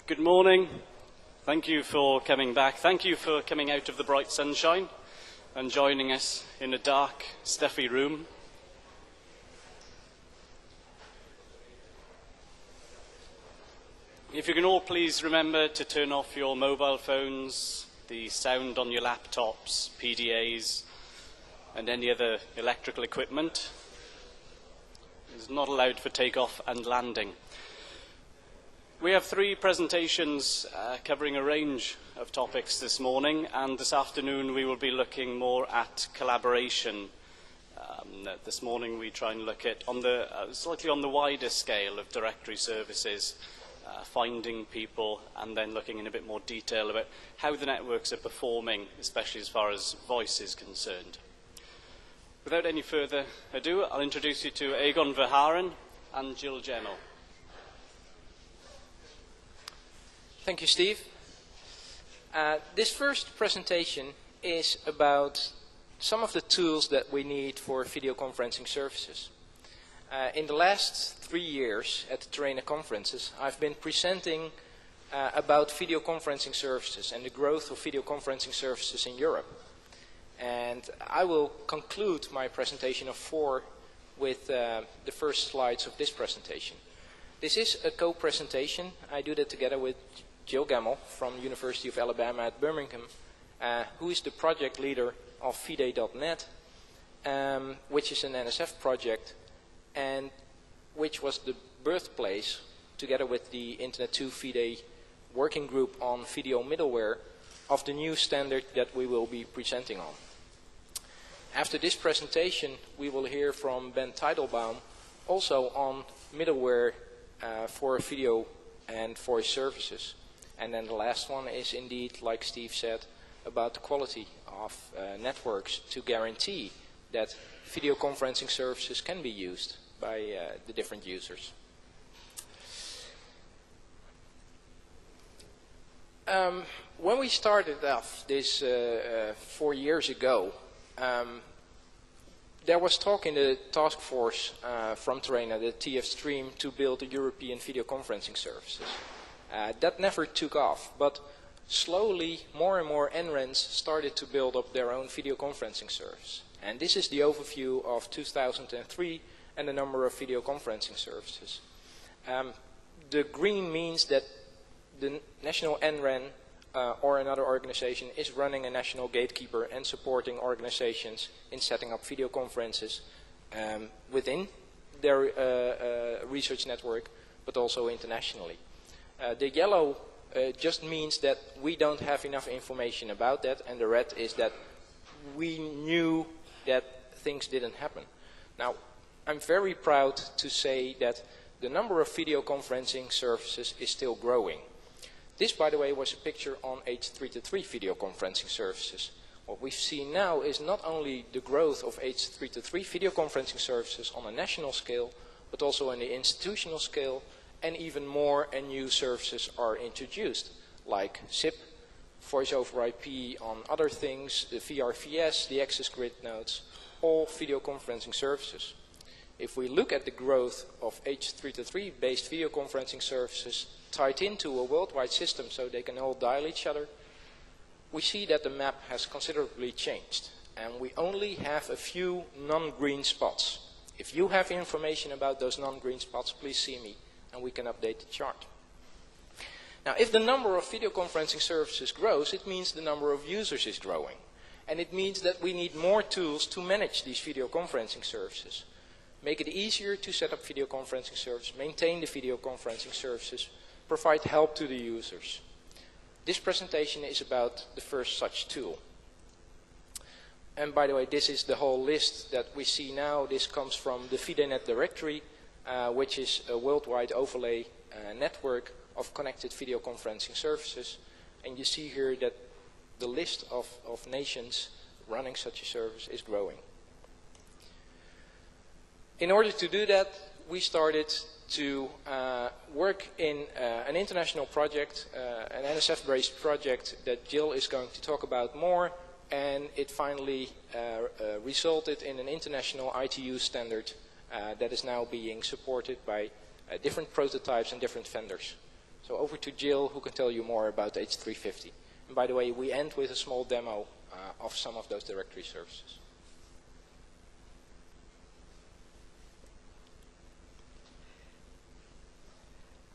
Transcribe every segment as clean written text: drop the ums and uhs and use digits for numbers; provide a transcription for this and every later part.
Good morning. Thank you for coming back. Thank you for coming out of the bright sunshine and joining us in a dark, stuffy room. If you can all please remember to turn off your mobile phones, the sound on your laptops, PDAs, and any other electrical equipment. It's not allowed for takeoff and landing. We have three presentations covering a range of topics this morning, and this afternoon we will be looking more at collaboration. This morning we try and look at slightly on the wider scale of directory services, finding people, and then looking in a bit more detail about how the networks are performing, especially as far as voice is concerned. Without any further ado, I'll introduce you to Egon Verharen and Jill Gemmell. Thank you, Steve. This first presentation is about some of the tools that we need for video conferencing services. In the last 3 years at the Trainer conferences, I've been presenting about video conferencing services and the growth of video conferencing services in Europe. And I will conclude my presentation of 4 with the first slides of this presentation. This is a co-presentation. I do that together with Jill Gemmell from the University of Alabama at Birmingham, who is the project leader of FIDE.net, which is an NSF project, and which was the birthplace, together with the Internet 2 FIDE working group on video middleware, of the new standard that we will be presenting on. After this presentation, we will hear from Ben Teidelbaum, also on middleware for video and voice services. And then the last one is indeed, like Steve said, about the quality of networks to guarantee that video conferencing services can be used by the different users. When we started off this 4 years ago, there was talk in the task force from Trainer, the TF Stream, to build a European video conferencing services. That never took off, but slowly more and more NRENs started to build up their own video conferencing service. And this is the overview of 2003 and the number of video conferencing services. The green means that the national NREN or another organization is running a national gatekeeper and supporting organizations in setting up video conferences within their research network, but also internationally. The yellow just means that we don't have enough information about that, and the red is that we knew that things didn't happen. Now, I'm very proud to say that the number of video conferencing services is still growing. This, by the way, was a picture on H323 video conferencing services. What we've seen now is not only the growth of H323 video conferencing services on a national scale, but also on the institutional scale, and even more and new services are introduced, like SIP, voice over IP on other things, the VRVS, the access grid nodes, all video conferencing services. If we look at the growth of H323 based video conferencing services tied into a worldwide system so they can all dial each other, we see that the map has considerably changed, and we only have a few non-green spots. If you have information about those non-green spots, please see me, and we can update the chart. Now, if the number of video conferencing services grows, it means the number of users is growing. And it means that we need more tools to manage these video conferencing services. Make it easier to set up video conferencing services, maintain the video conferencing services, provide help to the users. This presentation is about the first such tool. And by the way, this is the whole list that we see now. This comes from the FIDE.net directory, which is a worldwide overlay network of connected video conferencing services. And you see here that the list of nations running such a service is growing. In order to do that, we started to work in an international project, an NSF-based project that Jill is going to talk about more, and it finally resulted in an international ITU standard that is now being supported by different prototypes and different vendors. So So over to Jill, who can tell you more about H350. And by the way, we end with a small demo of some of those directory services.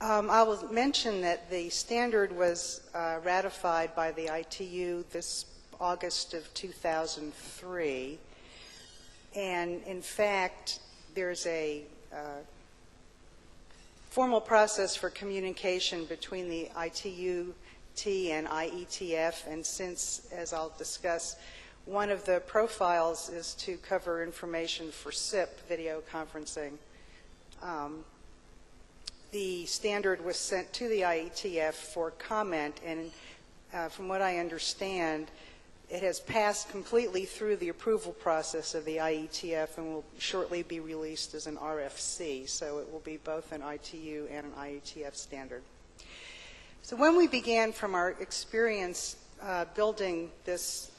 I will mention that the standard was ratified by the ITU this August of 2003. And in fact, there's a formal process for communication between the ITU-T and IETF. And since, as I'll discuss, one of the profiles is to cover information for SIP, video conferencing, the standard was sent to the IETF for comment, and from what I understand, it has passed completely through the approval process of the IETF and will shortly be released as an RFC, so it will be both an ITU and an IETF standard. So when we began from our experience building this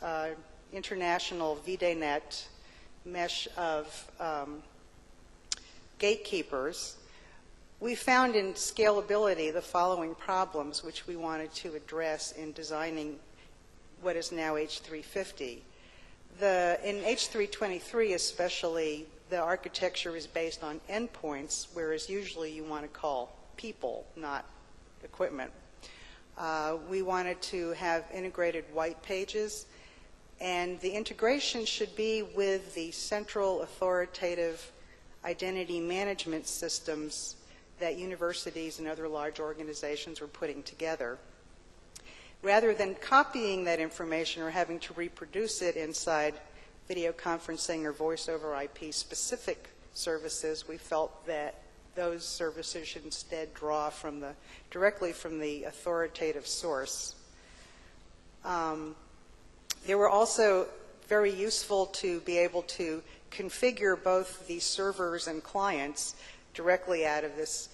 international VDNet mesh of gatekeepers, we found in scalability the following problems which we wanted to address in designing what is now H350. In H323 especially, the architecture is based on endpoints, whereas usually you want to call people, not equipment. We wanted to have integrated white pages, and the integration should be with the central authoritative identity management systems that universities and other large organizations were putting together. Rather than copying that information or having to reproduce it inside video conferencing or voice over IP specific services, we felt that those services should instead draw from directly from the authoritative source. They were also very useful to be able to configure both the servers and clients directly out of this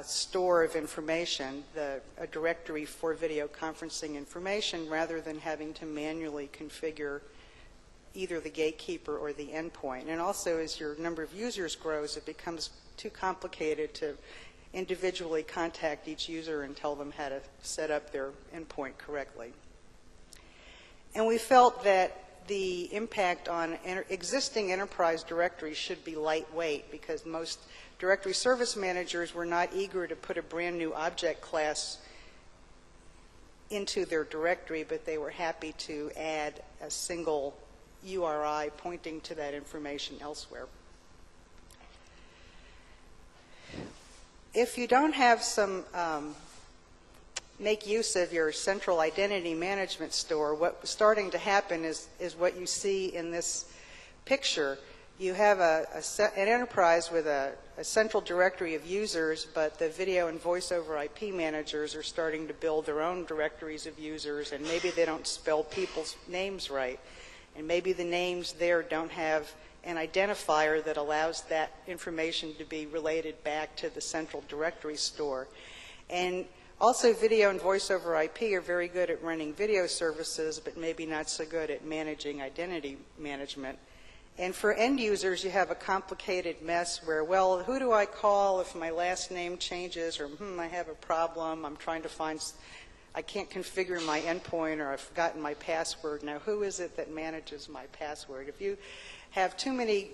store of information, a directory for video conferencing information, rather than having to manually configure either the gatekeeper or the endpoint. And also, as your number of users grows, it becomes too complicated to individually contact each user and tell them how to set up their endpoint correctly. And we felt that the impact on existing enterprise directories should be lightweight, because most directory service managers were not eager to put a brand new object class into their directory, but they were happy to add a single URI pointing to that information elsewhere. If you don't have some make use of your central identity management store, what's starting to happen is what you see in this picture. You have an enterprise with a central directory of users, but the video and voice over IP managers are starting to build their own directories of users, and maybe they don't spell people's names right, and maybe the names there don't have an identifier that allows that information to be related back to the central directory store. And also, video and voice over IP are very good at running video services, but maybe not so good at managing identity management. And for end users, you have a complicated mess where, well, who do I call if my last name changes, or I have a problem, I'm trying to find, I can't configure my endpoint, or I've forgotten my password. Now, who is it that manages my password? If you have too many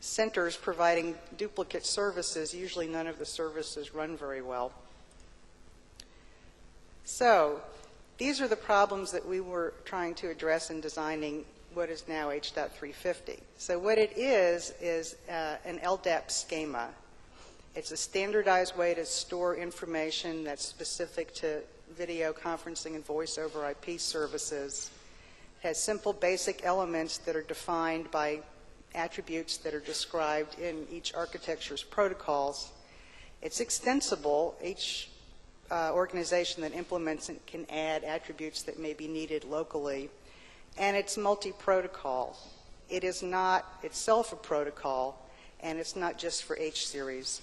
centers providing duplicate services, usually none of the services run very well. So these are the problems that we were trying to address in designing what is now H.350. So what it is an LDAP schema. It's a standardized way to store information that's specific to video conferencing and voice over IP services. It has simple basic elements that are defined by attributes that are described in each architecture's protocols. It's extensible. Each organization that implements it can add attributes that may be needed locally. And it's multi-protocol. It is not itself a protocol, and it's not just for H-series.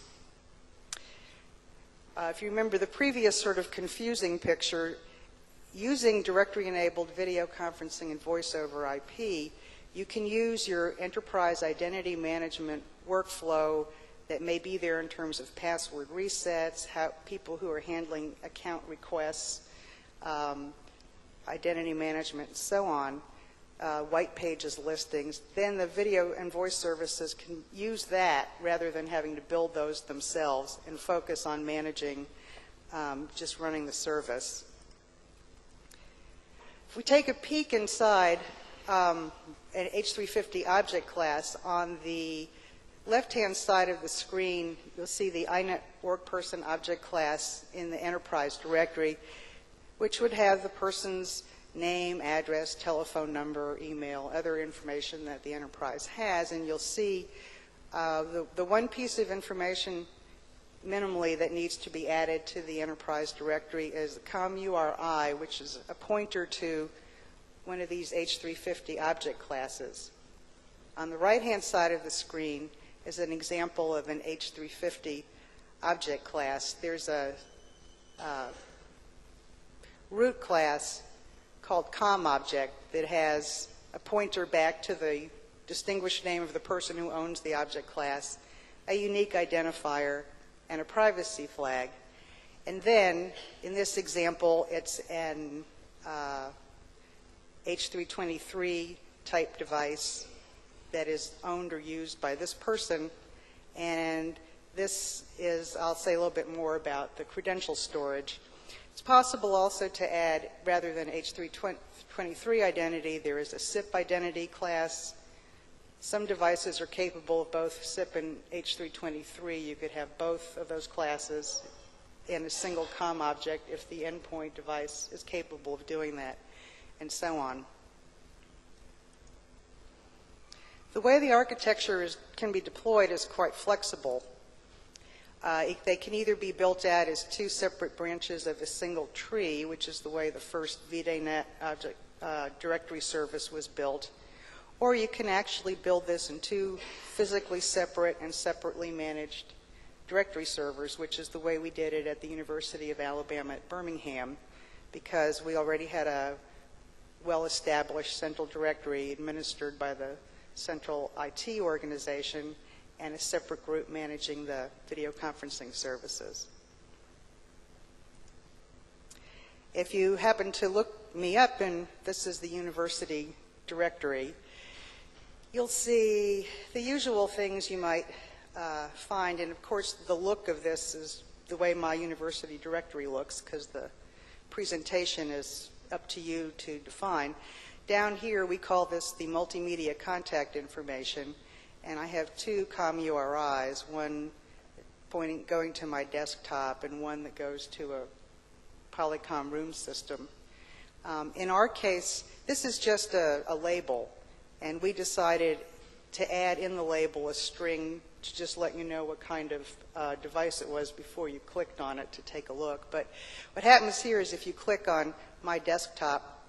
If you remember the previous sort of confusing picture, using directory-enabled video conferencing and voice over IP, you can use your enterprise identity management workflow that may be there in terms of password resets, how people who are handling account requests, identity management, and so on, white pages listings, then the video and voice services can use that rather than having to build those themselves and focus on managing just running the service. If we take a peek inside an H350 object class, on the left-hand side of the screen, you'll see the iNet workperson object class in the enterprise directory, which would have the person's name, address, telephone number, email, other information that the enterprise has. And you'll see the one piece of information minimally that needs to be added to the enterprise directory is the COM-URI, which is a pointer to one of these H350 object classes. On the right-hand side of the screen is an example of an H350 object class. There's a root class called COM-object that has a pointer back to the distinguished name of the person who owns the object class, a unique identifier, and a privacy flag. And then, in this example, it's an H323 type device that is owned or used by this person. And this is, I'll say a little bit more about the credential storage. It's possible also to add, rather than H323 identity, there is a SIP identity class. Some devices are capable of both SIP and H323. You could have both of those classes in a single COM object if the endpoint device is capable of doing that, and so on. The way the architecture can be deployed is quite flexible. They can either be built out as two separate branches of a single tree, which is the way the first VDayNet object directory service was built, or you can actually build this in two physically separate and separately managed directory servers, which is the way we did it at the University of Alabama at Birmingham, because we already had a well-established central directory administered by the central IT organization and a separate group managing the video conferencing services. If you happen to look me up, and this is the university directory, you'll see the usual things you might find. And of course, the look of this is the way my university directory looks, because the presentation is up to you to define. Down here, we call this the multimedia contact information. And I have two COM-URIs, one going to my desktop and one that goes to a Polycom room system. In our case, this is just a label, and we decided to add in the label a string to just let you know what kind of device it was before you clicked on it to take a look. But what happens here is if you click on my desktop,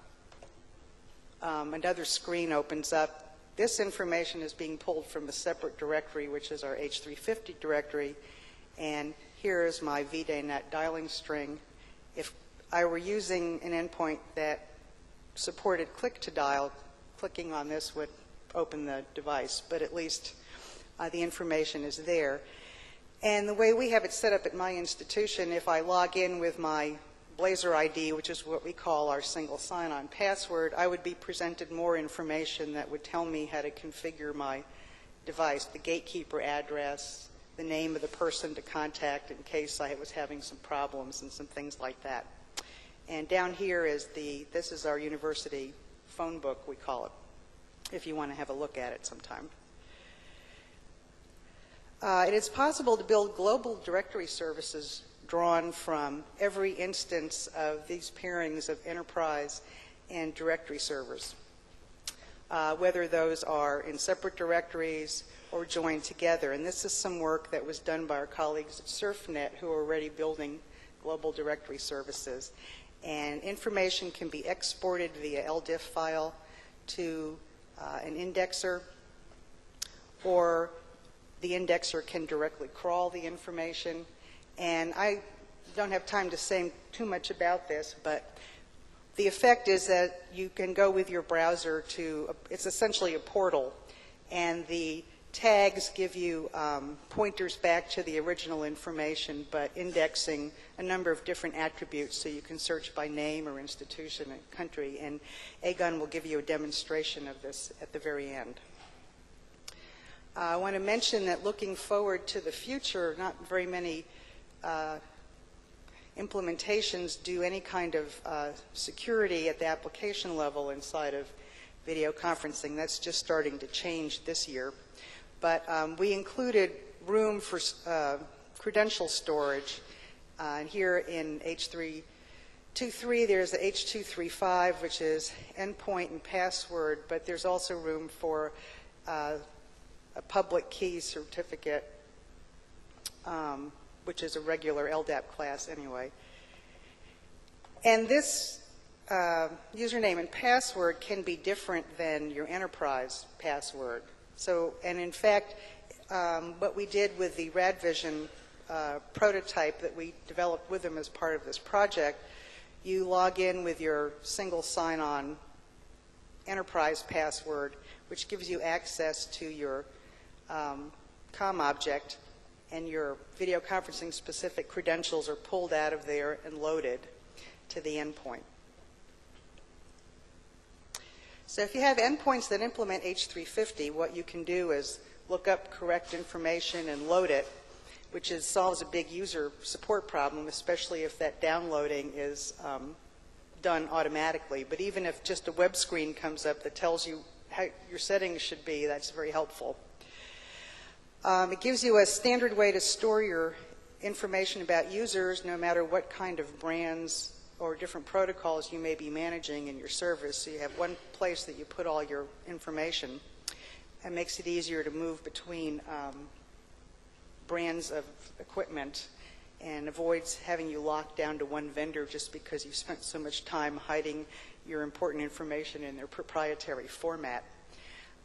another screen opens up. This information is being pulled from a separate directory, which is our H350 directory, and here is my VDayNet dialing string. If I were using an endpoint that supported click-to-dial, clicking on this would open the device, but at least the information is there. And the way we have it set up at my institution, if I log in with my Blazer ID, which is what we call our single sign-on password, I would be presented more information that would tell me how to configure my device, the gatekeeper address, the name of the person to contact in case I was having some problems and some things like that. And down here is this is our university phone book, we call it, if you want to have a look at it sometime. It is possible to build global directory services drawn from every instance of these pairings of enterprise and directory servers, whether those are in separate directories or joined together. And this is some work that was done by our colleagues at SurfNet, who are already building global directory services. And information can be exported via LDIF file to an indexer, or the indexer can directly crawl the information. And I don't have time to say too much about this, but the effect is that you can go with your browser to, it's essentially a portal, and the tags give you pointers back to the original information, but indexing a number of different attributes so you can search by name or institution and country. And Aegon will give you a demonstration of this at the very end. I want to mention that looking forward to the future, not very many implementations do any kind of security at the application level inside of video conferencing. That's just starting to change this year. But we included room for credential storage. And here in H323, there's the H235, which is endpoint and password, but there's also room for a public key certificate, which is a regular LDAP class anyway. And this username and password can be different than your enterprise password. So, and in fact, what we did with the RadVision prototype that we developed with them as part of this project, you log in with your single sign-on enterprise password, which gives you access to your COM object, and your video conferencing specific credentials are pulled out of there and loaded to the endpoint. So if you have endpoints that implement H350, what you can do is look up correct information and load it, which solves a big user support problem, especially if that downloading is done automatically. But even if just a web screen comes up that tells you how your settings should be, that's very helpful. It gives you a standard way to store your information about users, no matter what kind of brands or different protocols you may be managing in your service. So you have one place that you put all your information. It makes it easier to move between brands of equipment and avoids having you locked down to one vendor just because you spent so much time hiding your important information in their proprietary format.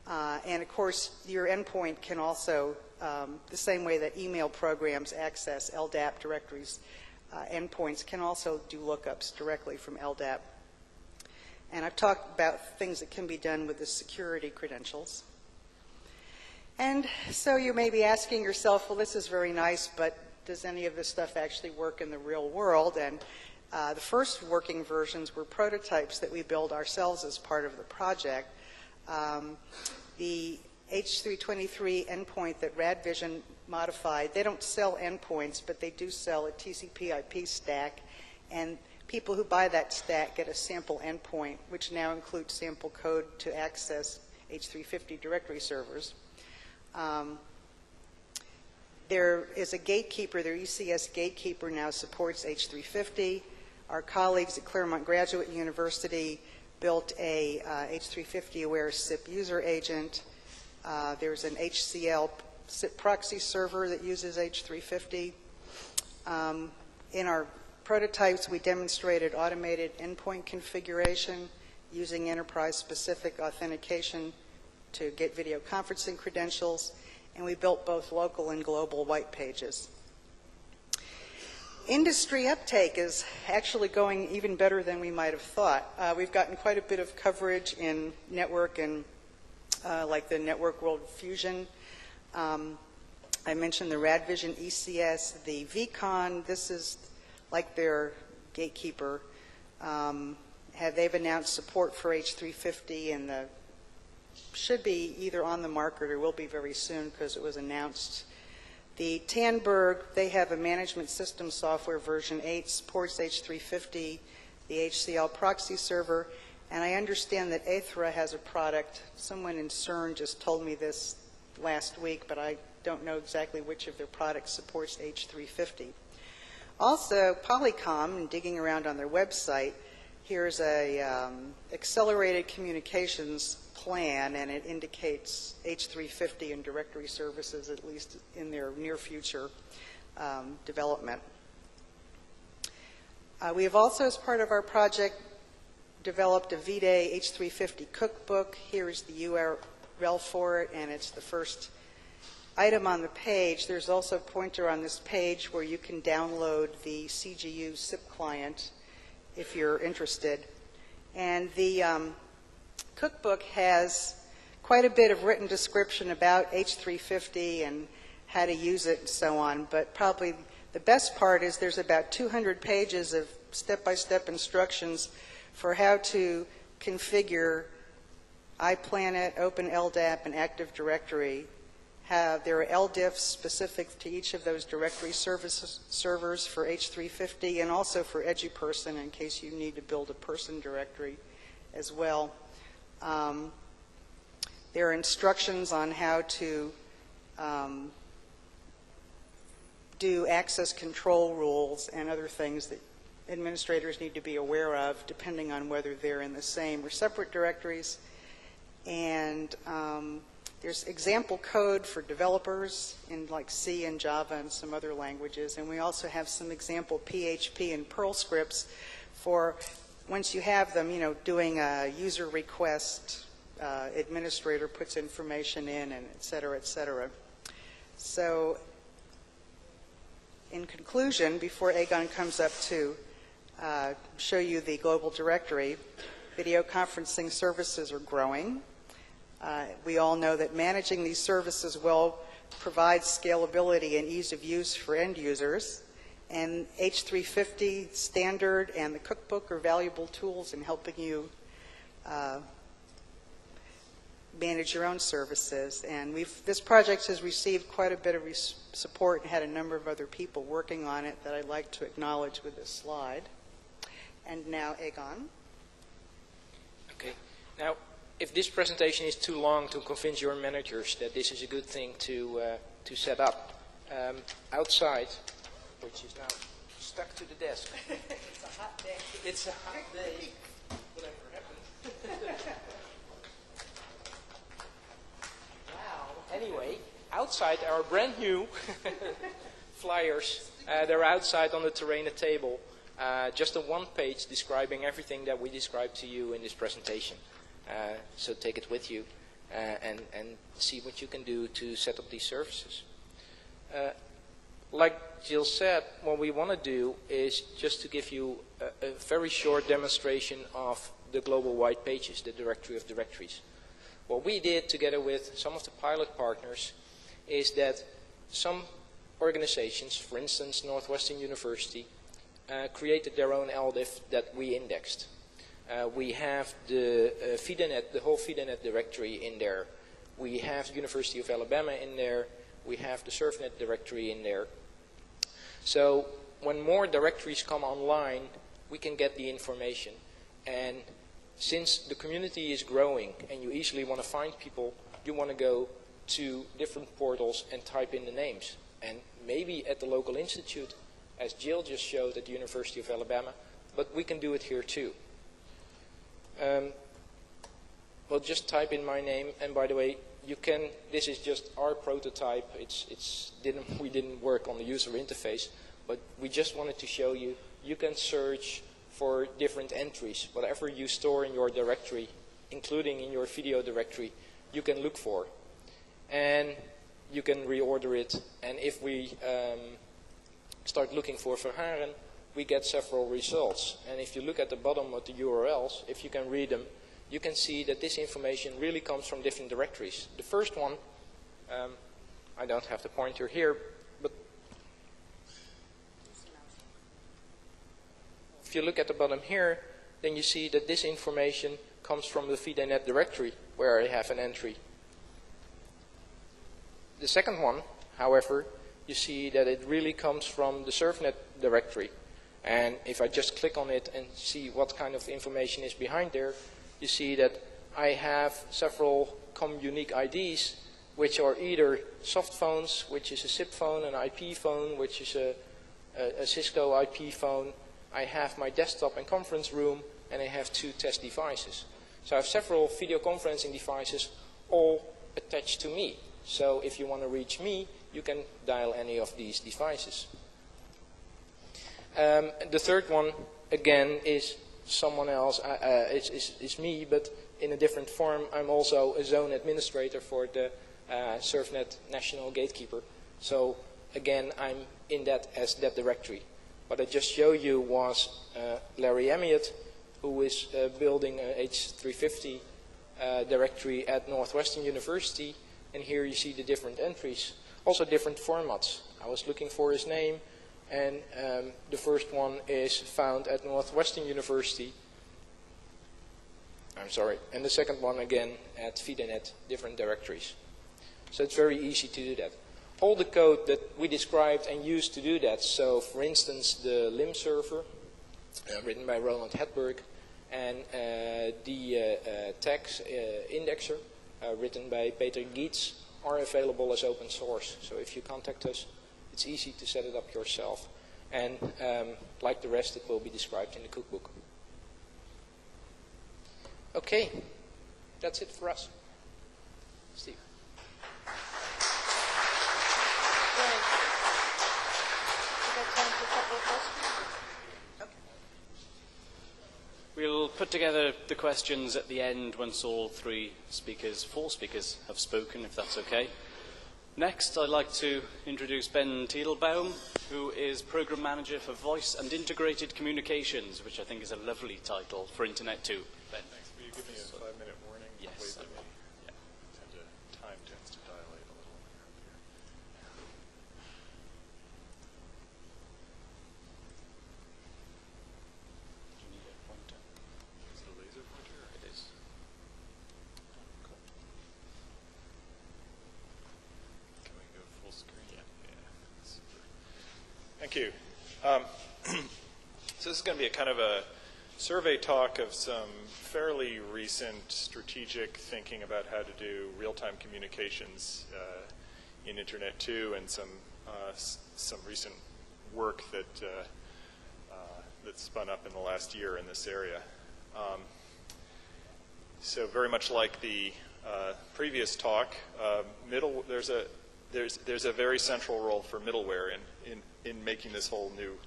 And of course, your endpoint can also, the same way that email programs access LDAP directories, endpoints can also do lookups directly from LDAP. And I've talked about things that can be done with the security credentials. And so you may be asking yourself, well, this is very nice, but does any of this stuff actually work in the real world? And the first working versions were prototypes that we built ourselves as part of the project. The H323 endpoint that RadVision modified, they don't sell endpoints, but they do sell a TCP/IP stack, and people who buy that stack get a sample endpoint, which now includes sample code to access H350 directory servers. There is a gatekeeper, their ECS gatekeeper now supports H350. Our colleagues at Claremont Graduate University built a H350 aware SIP user agent. There's an HCL SIP proxy server that uses H350. In our prototypes, we demonstrated automated endpoint configuration using enterprise-specific authentication to get video conferencing credentials, and we built both local and global white pages. Industry uptake is actually going even better than we might have thought. We've gotten quite a bit of coverage in network and like the Network World Fusion. I mentioned the RadVision ECS, the VCon. This is like their gatekeeper. They've announced support for H350, and should be either on the market or will be very soon because it was announced. The Tandberg, they have a management system software version 8, supports H350, the HCL proxy server, and I understand that Aethra has a product. Someone in CERN just told me this last week, but I don't know exactly which of their products supports H350. Also, Polycom, and digging around on their website, here's a accelerated communications plan, and it indicates H350 and directory services, at least in their near future development. We have also, as part of our project, developed a VDay H350 cookbook. Here's the URL for it, and it's the first item on the page. There's also a pointer on this page where you can download the CGU SIP client if you're interested. And the cookbook has quite a bit of written description about H350 and how to use it and so on, but probably the best part is there's about 200 pages of step-by-step instructions for how to configure iPlanet, OpenLDAP, and Active Directory. There are LDIFs specific to each of those directory servers for H350 and also for EduPerson in case you need to build a person directory as well. There are instructions on how to do access control rules and other things that administrators need to be aware of depending on whether they're in the same or separate directories. And there's example code for developers in like C and Java and some other languages. And we also have some example PHP and Perl scripts for once you have them, you know, doing a user request, administrator puts information in, and et cetera, et cetera. So in conclusion, before Egon comes up to show you the global directory, video conferencing services are growing. We all know that managing these services well provides scalability and ease of use for end users. And H350 standard and the cookbook are valuable tools in helping you manage your own services. And this project has received quite a bit of support and had a number of other people working on it that I'd like to acknowledge with this slide. And now, Egon. Okay. Now, if this presentation is too long to convince your managers that this is a good thing to set up, outside, which is now stuck to the desk. It's a hot day. It's a hot day. Whatever happened. Wow. Anyway, outside our brand new flyers. They're outside on the Terrain table. Just a one page describing everything that we described to you in this presentation. So take it with you and see what you can do to set up these services. Like Jill said, what we want to do is just to give you a very short demonstration of the global white pages, the directory of directories. What we did together with some of the pilot partners is that some organizations, for instance Northwestern University, created their own LDIF that we indexed. We have the FidaNet, the whole FidaNet directory in there. We have the University of Alabama in there. We have the SurfNet directory in there. So when more directories come online, we can get the information. And since the community is growing and you easily want to find people, you want to go to different portals and type in the names. And maybe at the local institute, as Jill just showed at the University of Alabama, but we can do it here too. Well, just type in my name, and by the way, you can. This is just our prototype. We didn't work on the user interface, but we just wanted to show you. You can search for different entries, whatever you store in your directory, including in your video directory, you can look for, and you can reorder it. And if we start looking for Verharen, we get several results. And if you look at the bottom of the URLs, if you can read them, you can see that this information really comes from different directories. The first one, I don't have the pointer here, but if you look at the bottom here, then you see that this information comes from the FidaNet directory, where I have an entry. The second one, however, you see that it really comes from the SurfNet directory. And if I just click on it and see what kind of information is behind there, you see that I have several common unique IDs, which are either soft phones, which is a SIP phone, an IP phone, which is a Cisco IP phone. I have my desktop and conference room, and I have 2 test devices. So I have several video conferencing devices all attached to me. So if you want to reach me, you can dial any of these devices. The third one, again, is someone else. It's me, but in a different form. I'm also a zone administrator for the SurfNet National Gatekeeper. So again, I'm in that as that directory. What I just showed you was Larry Amiot, who is building a H350 directory at Northwestern University, and here you see the different entries, also different formats. I was looking for his name, and the first one is found at Northwestern University. I'm sorry, and the second one again at VidaNet, different directories. So it's very easy to do that. All the code that we described and used to do that, so for instance the LIM server, written by Roland Hedberg, and the tags indexer, written by Peter Gietz, are available as open source. So if you contact us, it's easy to set it up yourself. And like the rest, it will be described in the cookbook. Okay, that's it for us. Steve. We'll put together the questions at the end once all four speakers have spoken, if that's okay. Next, I'd like to introduce Ben Tiedelbaum, who is Program Manager for Voice and Integrated Communications, which I think is a lovely title for Internet 2. Ben. Thanks. Will you give me a 5-minute warning? Yes. Time tends to dilate a little when you're up here. Do you need a pointer? Is it a laser pointer? It is. Cool. Can we go full screen? Yeah. Super. Thank you. So this is going to be a kind of a survey talk of some fairly recent strategic thinking about how to do real-time communications in Internet 2, and some recent work that that spun up in the last year in this area. So very much like the previous talk, there's a very central role for middleware in making this whole new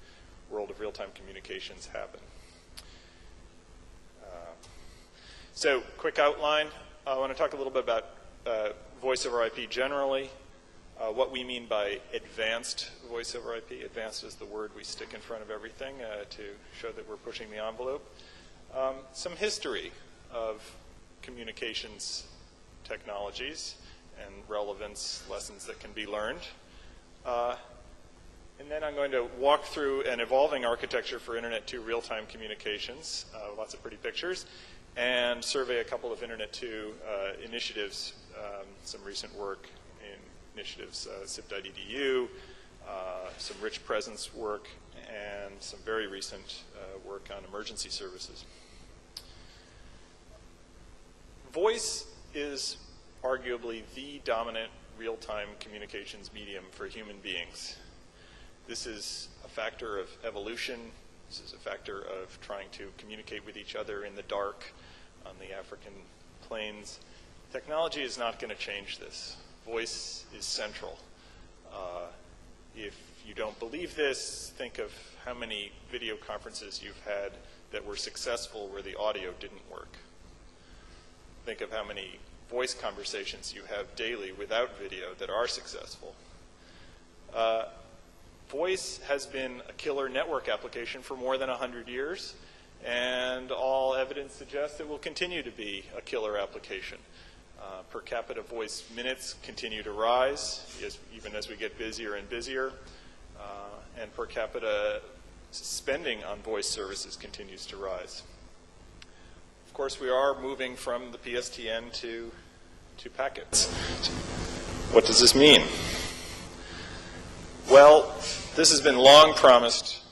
world of real-time communications happen. So, quick outline. I want to talk a little bit about voice over IP generally, what we mean by advanced voice over IP. Advanced is the word we stick in front of everything to show that we're pushing the envelope. Some history of communications technologies and relevance lessons that can be learned. And then I'm going to walk through an evolving architecture for Internet 2 real-time communications, lots of pretty pictures, and survey a couple of Internet 2 initiatives, some recent work in initiatives, SIP.edu, some rich presence work, and some very recent work on emergency services. Voice is arguably the dominant real-time communications medium for human beings. This is a factor of evolution. This is a factor of trying to communicate with each other in the dark on the African plains. Technology is not going to change this. Voice is central. If you don't believe this, think of how many video conferences you've had that were successful where the audio didn't work. Think of how many voice conversations you have daily without video that are successful. Voice has been a killer network application for more than 100 years, and all evidence suggests it will continue to be a killer application. Per capita voice minutes continue to rise, even as we get busier and busier, and per capita spending on voice services continues to rise. Of course, we are moving from the PSTN to packets. What does this mean? Well, this has been long promised,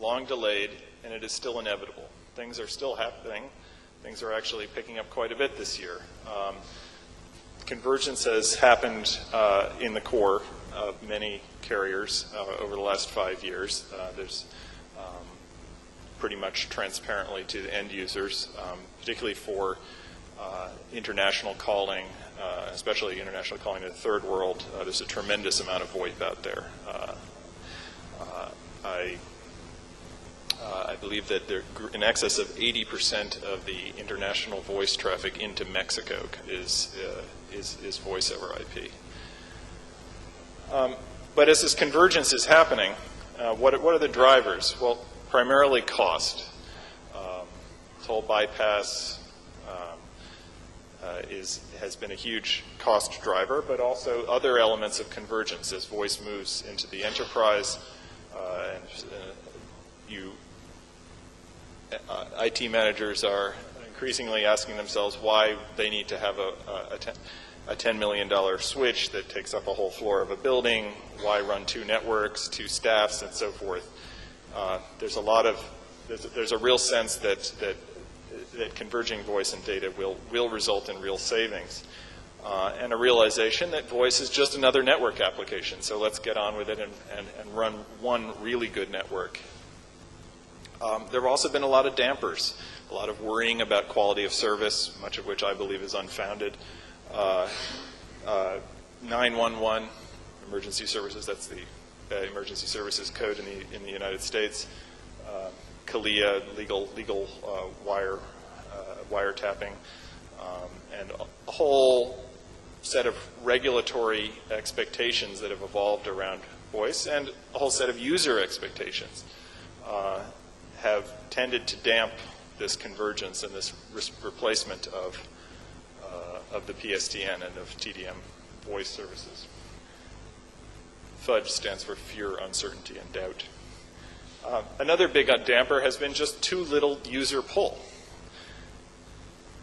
long delayed, and it is still inevitable. Things are still happening. Things are actually picking up quite a bit this year. Convergence has happened in the core of many carriers over the last 5 years. There's pretty much transparently to the end users, particularly for international calling, especially international calling to the third world. There's a tremendous amount of VoIP out there. I believe that in excess of 80% of the international voice traffic into Mexico is voice over IP. But as this convergence is happening, what are the drivers? Well, primarily cost. Toll bypass, has been a huge cost driver, but also other elements of convergence as voice moves into the enterprise. IT managers are increasingly asking themselves why they need to have a $10 million switch that takes up a whole floor of a building, why run 2 networks, 2 staffs, and so forth. There's a real sense that converging voice and data will result in real savings. And a realization that voice is just another network application, so let's get on with it and run one really good network. There have also been a lot of dampers, a lot of worrying about quality of service, much of which I believe is unfounded. 911, emergency services, that's the emergency services code in the United States. CALIA, legal wiretapping, and a whole set of regulatory expectations that have evolved around voice, and a whole set of user expectations have tended to damp this convergence and this replacement of the PSTN and of TDM voice services. FUDGE stands for fear, uncertainty, and doubt. Another big damper has been just too little user pull.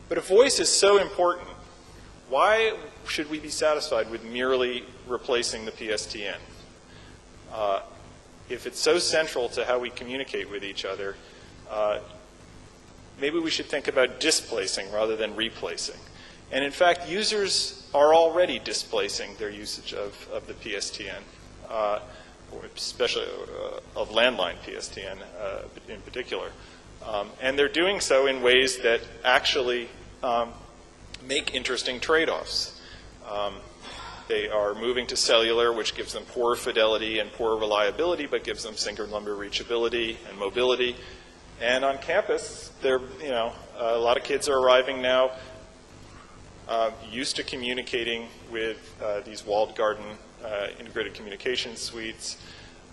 But if voice is so important, why should we be satisfied with merely replacing the PSTN? If it's so central to how we communicate with each other, maybe we should think about displacing rather than replacing. And in fact, users are already displacing their usage of the PSTN, especially of landline PSTN in particular. And they're doing so in ways that actually make interesting trade-offs. They are moving to cellular, which gives them poor fidelity and poor reliability, but gives them single number reachability and mobility. And on campus, a lot of kids are arriving now used to communicating with these walled garden integrated communication suites,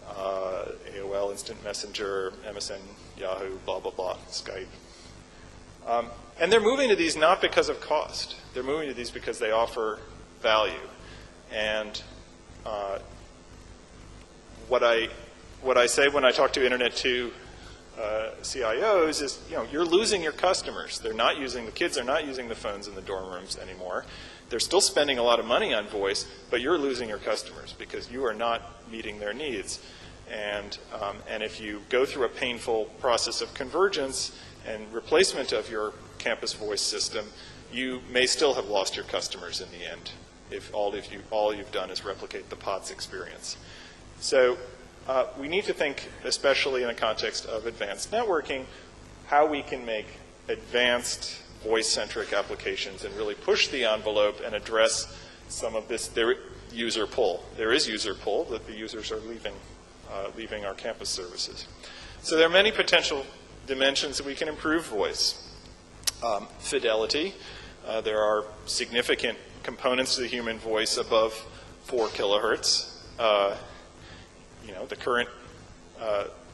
AOL, Instant Messenger, MSN, Yahoo, blah, blah, blah, Skype. And they're moving to these not because of cost. They're moving to these because they offer value. And what I say when I talk to Internet 2 CIOs is, you're losing your customers. The kids are not using the phones in the dorm rooms anymore. They're still spending a lot of money on voice, but you're losing your customers because you are not meeting their needs. And if you go through a painful process of convergence and replacement of your campus voice system, you may still have lost your customers in the end if all you've done is replicate the POTS experience. So we need to think, especially in the context of advanced networking, how we can make advanced voice-centric applications and really push the envelope and address some of this user pull. There is user pull that the users are leaving our campus services. So there are many potential dimensions that we can improve voice. Fidelity. There are significant components to the human voice above 4 kilohertz. The current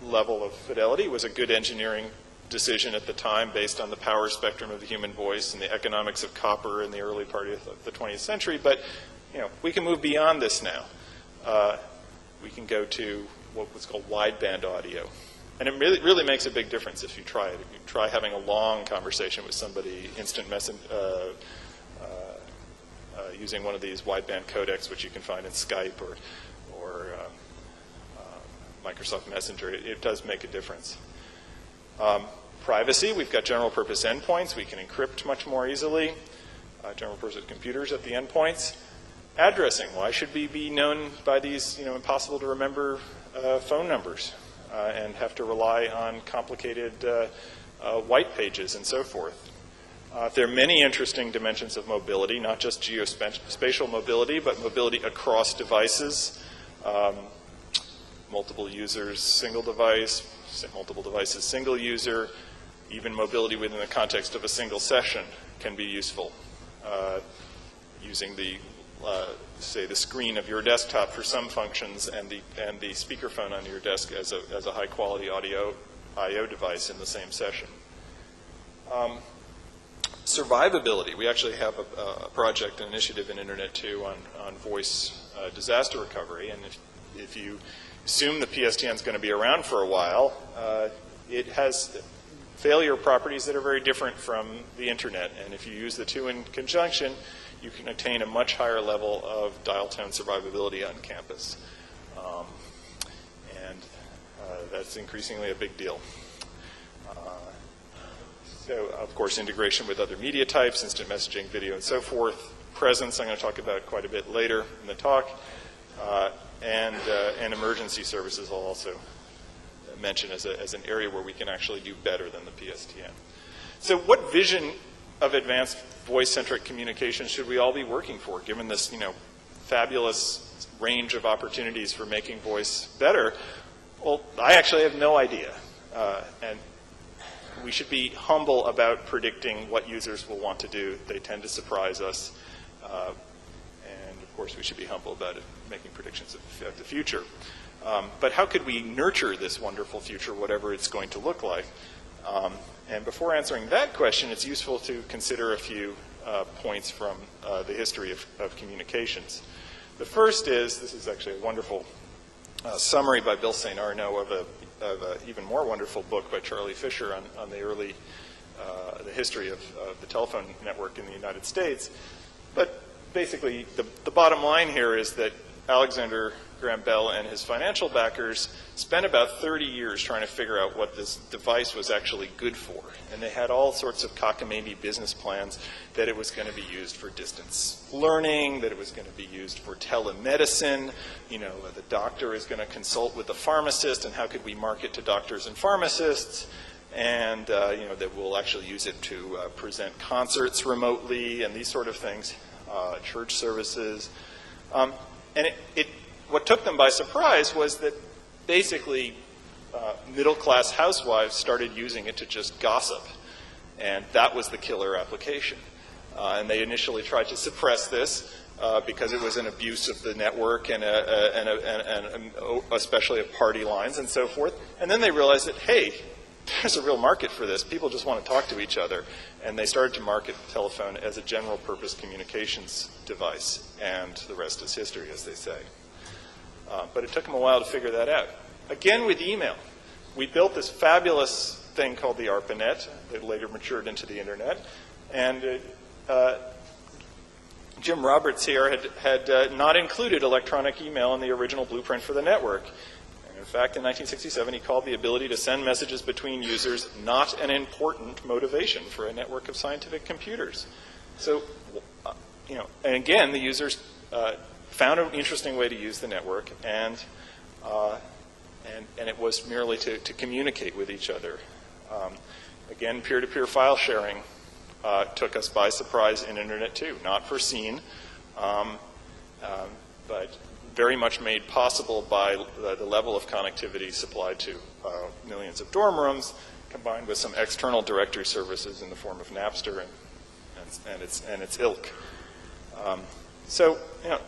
level of fidelity was a good engineering decision at the time based on the power spectrum of the human voice and the economics of copper in the early part of the 20th century. But we can move beyond this now. We can go to what's called wideband audio. And it really makes a big difference if you try it. If you try having a long conversation with somebody, instant message, using one of these wideband codecs, which you can find in Skype or Microsoft Messenger, it does make a difference. Privacy, we've got general purpose endpoints. We can encrypt much more easily. General purpose computers at the endpoints. Addressing, why should we be known by these impossible to remember phone numbers and have to rely on complicated white pages and so forth? There are many interesting dimensions of mobility, not just geospatial mobility, but mobility across devices. Multiple users, single device, multiple devices, single user, even mobility within the context of a single session can be useful. Using say the screen of your desktop for some functions and the speakerphone on your desk as a high quality audio I/O device in the same session. Survivability. We actually have a project, an initiative in Internet 2 on voice disaster recovery, and if you assume the PSTN is going to be around for a while, it has failure properties that are very different from the Internet, and if you use the two in conjunction, you can attain a much higher level of dial tone survivability on campus. And that's increasingly a big deal. So, of course, integration with other media types, instant messaging, video, and so forth. Presence, I'm going to talk about quite a bit later in the talk. And emergency services I'll also mention as an area where we can actually do better than the PSTN. So what vision of advanced voice-centric communication should we all be working for, given this, fabulous range of opportunities for making voice better? Well, I actually have no idea. And we should be humble about predicting what users will want to do. They tend to surprise us. And of course, we should be humble about it, making predictions of the future. But how could we nurture this wonderful future, whatever it's going to look like? And before answering that question, it's useful to consider a few points from the history of communications. The first is, this is actually a wonderful summary by Bill St. Arnaud of an even more wonderful book by Charlie Fisher on the early, the history of the telephone network in the United States. But basically, the bottom line here is that Alexander Graham Bell and his financial backers spent about 30 years trying to figure out what this device was actually good for. And they had all sorts of cockamamie business plans that it was going to be used for distance learning, that it was going to be used for telemedicine, the doctor is going to consult with the pharmacist, and how could we market to doctors and pharmacists, and that we'll actually use it to present concerts remotely and these sort of things, church services. And what took them by surprise was that basically middle-class housewives started using it to just gossip. And that was the killer application. And they initially tried to suppress this because it was an abuse of the network and especially of party lines and so forth. And then they realized that, hey, there's a real market for this. People just want to talk to each other. And they started to market the telephone as a general-purpose communications device. And the rest is history, as they say. But it took them a while to figure that out. Again, with email. We built this fabulous thing called the ARPANET that later matured into the Internet. And Jim Roberts here had not included electronic email in the original blueprint for the network. And in fact, in 1967, he called the ability to send messages between users not an important motivation for a network of scientific computers. So, and again, the users found an interesting way to use the network, and it was merely to communicate with each other. Again, peer-to-peer file sharing took us by surprise in Internet 2, not foreseen, but very much made possible by the level of connectivity supplied to millions of dorm rooms, combined with some external directory services in the form of Napster and its ilk. So,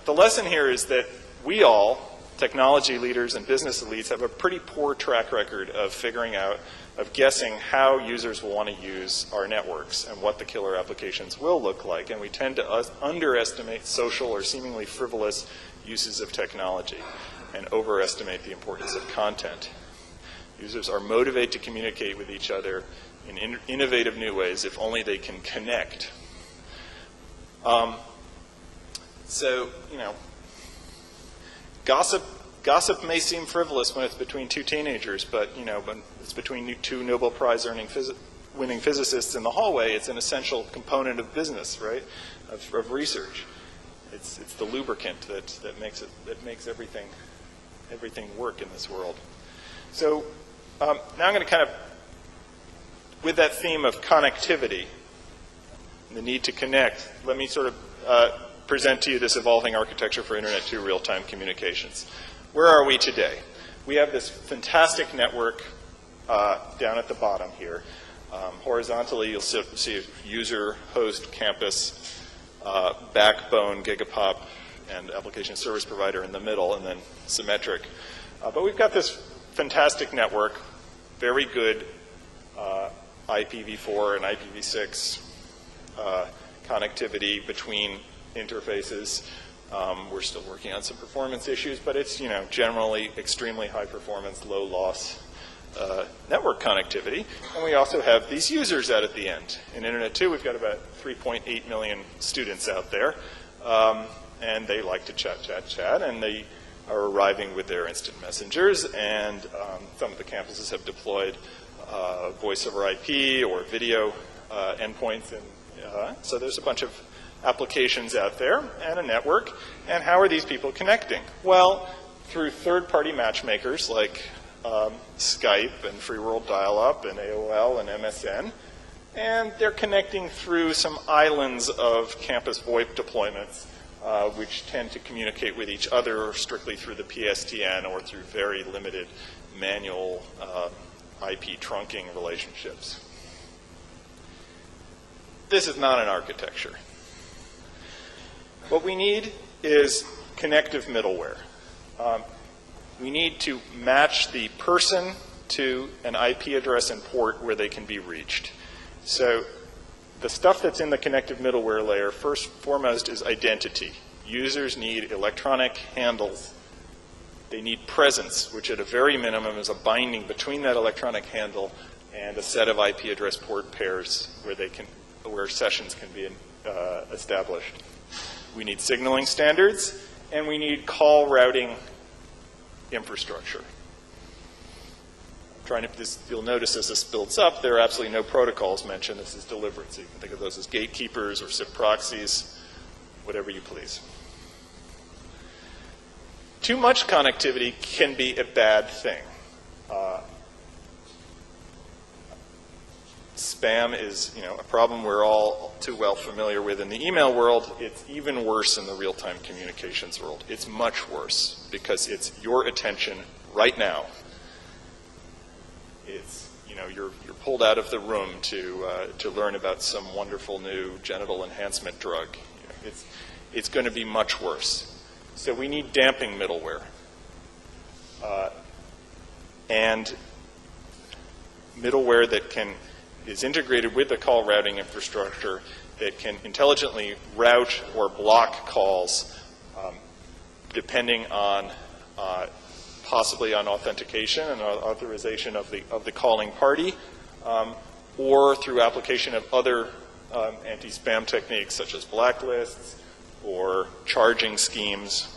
the lesson here is that we all, technology leaders and business elites, have a pretty poor track record of figuring out, of guessing how users will want to use our networks and what the killer applications will look like. And we tend to underestimate social or seemingly frivolous uses of technology and overestimate the importance of content. Users are motivated to communicate with each other in innovative new ways if only they can connect. So, gossip may seem frivolous when it's between two teenagers, but when it's between two Nobel Prize winning physicists in the hallway, it's an essential component of business, right? Of research. It's the lubricant that makes everything work in this world. So now I'm going to kind of, with that theme of connectivity, and the need to connect, let me sort of present to you this evolving architecture for Internet 2 real-time communications. Where are we today? We have this fantastic network down at the bottom here. Horizontally, you'll see user, host, campus, backbone, gigapop, and application service provider in the middle, and then symmetric. But we've got this fantastic network, very good IPv4 and IPv6 connectivity between interfaces. We're still working on some performance issues, but it's generally extremely high performance, low loss network connectivity. And we also have these users out at the end. In Internet 2, we've got about 3.8 million students out there, and they like to chat, and they are arriving with their instant messengers, and some of the campuses have deployed voice over IP or video endpoints, and so there's a bunch of applications out there and a network. And how are these people connecting? Well, through third-party matchmakers like Skype and Free World Dial-Up and AOL and MSN, and they're connecting through some islands of campus VoIP deployments, which tend to communicate with each other strictly through the PSTN or through very limited manual IP trunking relationships. This is not an architecture. What we need is connective middleware. We need to match the person to an IP address and port where they can be reached. So the stuff that's in the connective middleware layer, first and foremost, is identity. Users need electronic handles. They need presence, which at a very minimum is a binding between that electronic handle and a set of IP address port pairs where sessions can be established. We need signaling standards, and we need call routing infrastructure. You'll notice as this builds up, there are absolutely no protocols mentioned. This is deliberate, so you can think of those as gatekeepers or SIP proxies, whatever you please. Too much connectivity can be a bad thing. Spam is, a problem we're all too well familiar with in the email world. It's even worse in the real-time communications world. It's much worse because it's your attention right now. It's, you're pulled out of the room to learn about some wonderful new genital enhancement drug. It's going to be much worse. So we need damping middleware. And middleware that is integrated with the call routing infrastructure that can intelligently route or block calls depending on possibly on authentication and authorization of the calling party, or through application of other anti-spam techniques such as blacklists or charging schemes.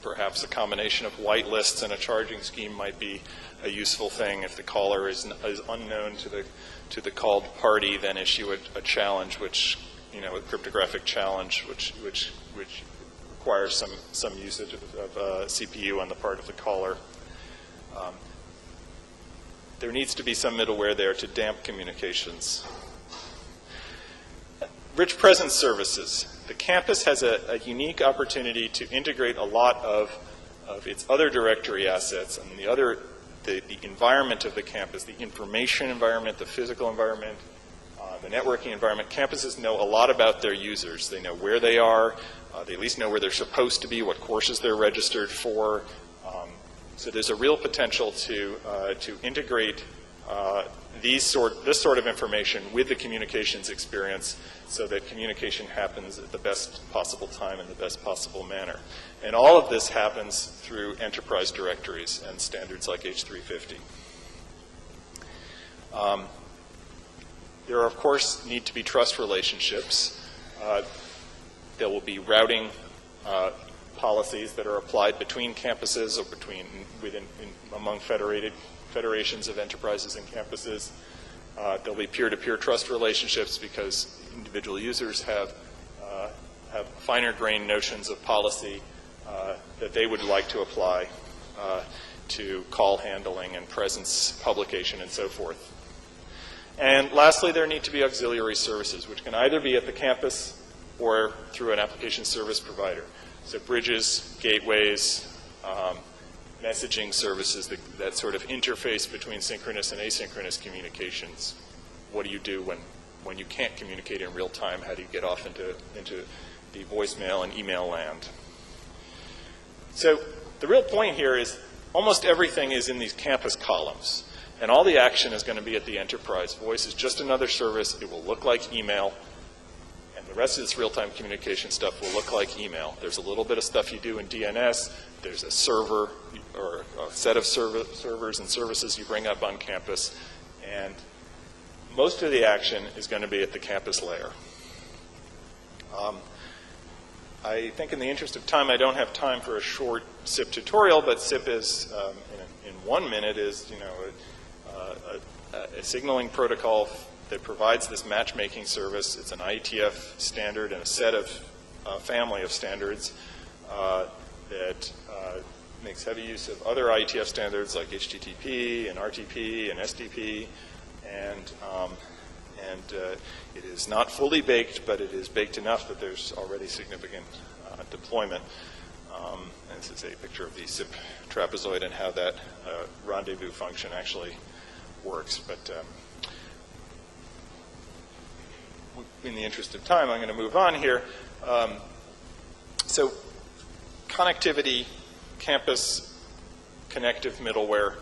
Perhaps a combination of whitelists and a charging scheme might be a useful thing. If the caller is unknown to the called party, then issue a challenge, which a cryptographic challenge, which requires some usage of CPU on the part of the caller. There needs to be some middleware there to damp communications. Rich presence services. The campus has a unique opportunity to integrate a lot of its other directory assets and the environment of the campus, the information environment, the physical environment, the networking environment. Campuses know a lot about their users. They know where they are. They at least know where they're supposed to be, what courses they're registered for. So there's a real potential to integrate this sort of information with the communications experience so that communication happens at the best possible time in the best possible manner. And all of this happens through enterprise directories and standards like H350. There, of course, need to be trust relationships. There will be routing policies that are applied between campuses or among federations of enterprises and campuses. There'll be peer-to-peer trust relationships because individual users have finer-grained notions of policy that they would like to apply to call handling and presence publication and so forth. And lastly, there need to be auxiliary services, which can either be at the campus or through an application service provider. So bridges, gateways, messaging services, that sort of interface between synchronous and asynchronous communications. What do you do when you can't communicate in real time? How do you get off into the voicemail and email land? So the real point here is almost everything is in these campus columns. And all the action is going to be at the enterprise. Voice is just another service. It will look like email. And the rest of this real-time communication stuff will look like email. There's a little bit of stuff you do in DNS. There's a server or a set of servers and services you bring up on campus. And most of the action is going to be at the campus layer. I think in the interest of time, I don't have time for a short SIP tutorial, but SIP is, in 1 minute, is a signaling protocol that provides this matchmaking service. It's an IETF standard and a set of family of standards that makes heavy use of other IETF standards like HTTP and RTP and SDP, and it is not fully baked, but it is baked enough that there's already significant deployment. And this is a picture of the SIP trapezoid and how that rendezvous function actually works. But in the interest of time, I'm going to move on here. So connectivity, campus, connective middleware.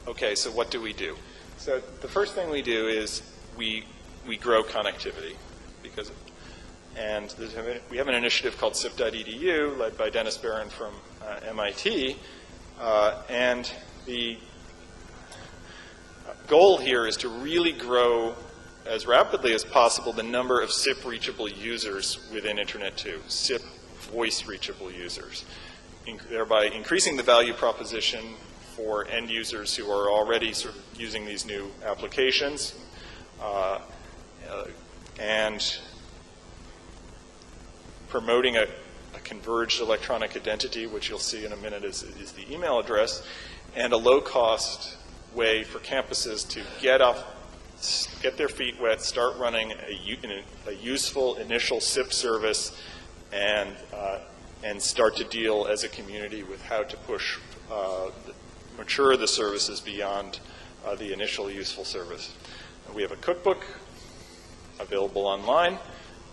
Okay, so what do we do? So the first thing we do is we grow connectivity, and we have an initiative called SIP.edu led by Dennis Barron from MIT, and the goal here is to really grow as rapidly as possible the number of SIP reachable users within Internet 2, SIP voice reachable users, thereby increasing the value proposition for end users who are already sort of using these new applications, and promoting a converged electronic identity, which you'll see in a minute is the email address, and a low-cost way for campuses to get their feet wet, start running a useful initial SIP service, and start to deal as a community with how to mature the services beyond the initial useful service. We have a cookbook available online.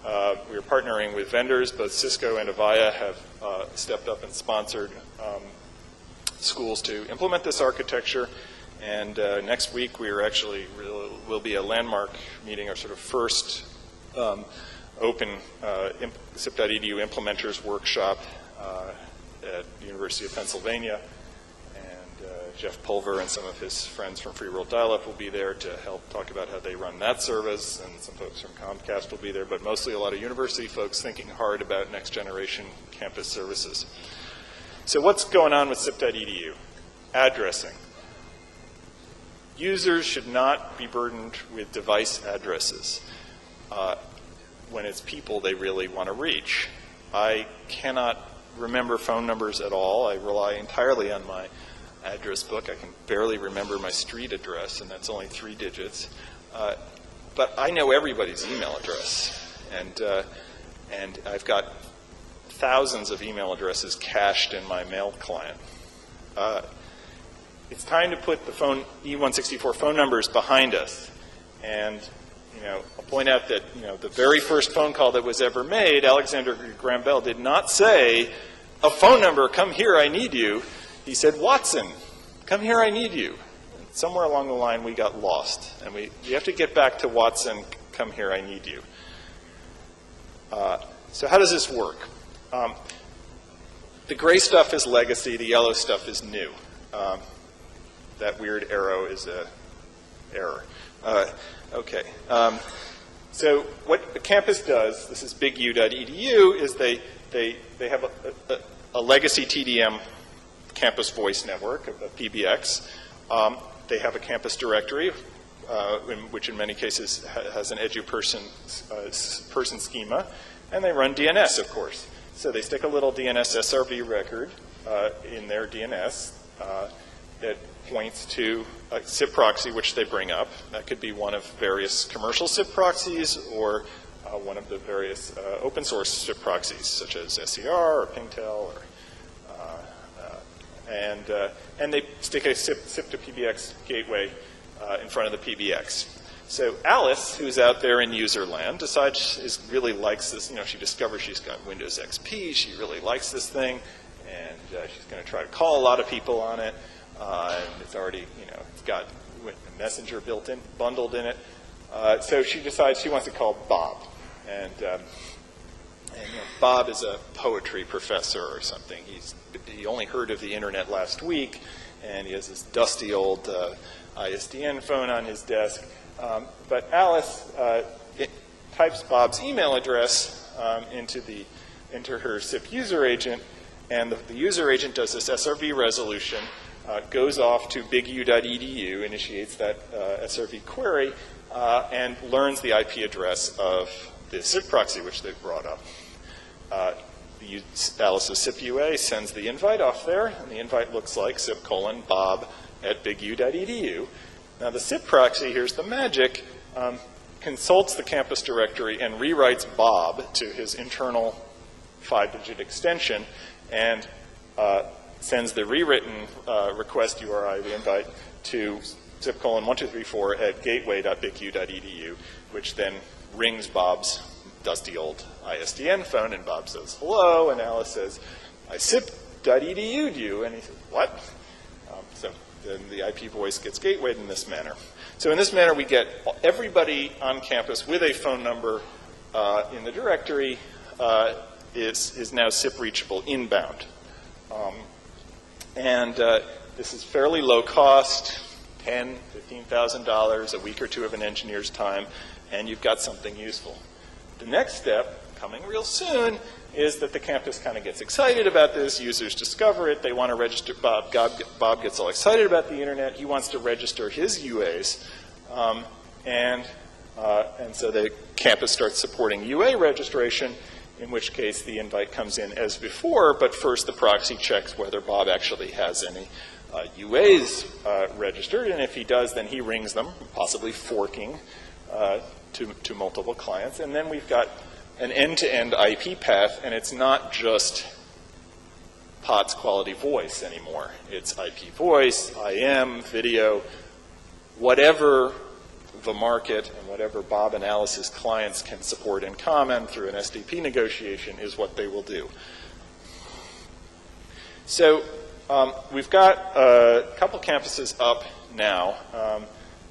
We are partnering with vendors. Both Cisco and Avaya have stepped up and sponsored schools to implement this architecture. And next week we are will be a landmark meeting, our sort of first open SIP.edu implementers workshop at the University of Pennsylvania. Jeff Pulver and some of his friends from Free World Dial-Up will be there to help talk about how they run that service, and some folks from Comcast will be there, but mostly a lot of university folks thinking hard about next generation campus services. So what's going on with SIP.edu? Addressing. Users should not be burdened with device addresses when it's people they really want to reach. I cannot remember phone numbers at all. I rely entirely on my address book. I can barely remember my street address, and that's only 3 digits. But I know everybody's email address, and I've got thousands of email addresses cached in my mail client. It's time to put the E164 phone numbers behind us, and I'll point out that the very first phone call that was ever made, Alexander Graham Bell did not say, "A phone number, come here, I need you." He said, "Watson, come here, I need you." And somewhere along the line, we got lost. And we have to get back to Watson, come here, I need you. So how does this work? The gray stuff is legacy. The yellow stuff is new. That weird arrow is an error. Okay. So what the campus does, this is bigu.edu, is they have a legacy TDM campus voice network, a PBX. They have a campus directory, which in many cases has an edu-person schema, and they run DNS, of course. So they stick a little DNS SRV record in their DNS that points to a SIP proxy, which they bring up. That could be one of various commercial SIP proxies, or one of the various open source SIP proxies, such as SCR or Pingtel, and they stick a SIP to PBX gateway in front of the PBX. So Alice, who's out there in user land, decides really likes this. She discovers she's got Windows XP. She really likes this thing, and she's going to try to call a lot of people on it. and it's already, it's got Messenger built in, bundled in it. So she decides she wants to call Bob. And Bob is a poetry professor or something. He only heard of the internet last week, and he has this dusty old ISDN phone on his desk. But Alice types Bob's email address into her SIP user agent, and the user agent does this SRV resolution, goes off to bigu.edu, initiates that SRV query, and learns the IP address of the SIP proxy, which they've brought up. Alice's SIP UA sends the invite off there, and the invite looks like sip:/bob@bigu.edu. Now the SIP proxy, here's the magic, consults the campus directory and rewrites Bob to his internal 5-digit extension, and sends the rewritten request URI, the invite, to sip:1234@gateway.bigu.edu, which then rings Bob's dusty old ISDN phone, and Bob says, hello, and Alice says, I sip.edu'd you, and he says, what? So then the IP voice gets gatewayed in this manner. So in this manner, we get everybody on campus with a phone number in the directory is now SIP reachable inbound. This is fairly low cost, $10,000, $15,000, a week or two of an engineer's time, and you've got something useful. The next step, coming real soon, is that the campus kind of gets excited about this. Users discover it. They want to register. Bob gets all excited about the internet. He wants to register his UAs. And so the campus starts supporting UA registration, in which case the invite comes in as before, but first the proxy checks whether Bob actually has any UAs registered, and if he does, then he rings them, possibly forking to multiple clients. And then we've got an end-to-end IP path, and it's not just POTS quality voice anymore. It's IP voice, IM, video, whatever the market and whatever Bob and Alice's clients can support in common through an SDP negotiation is what they will do. So we've got a couple campuses up now.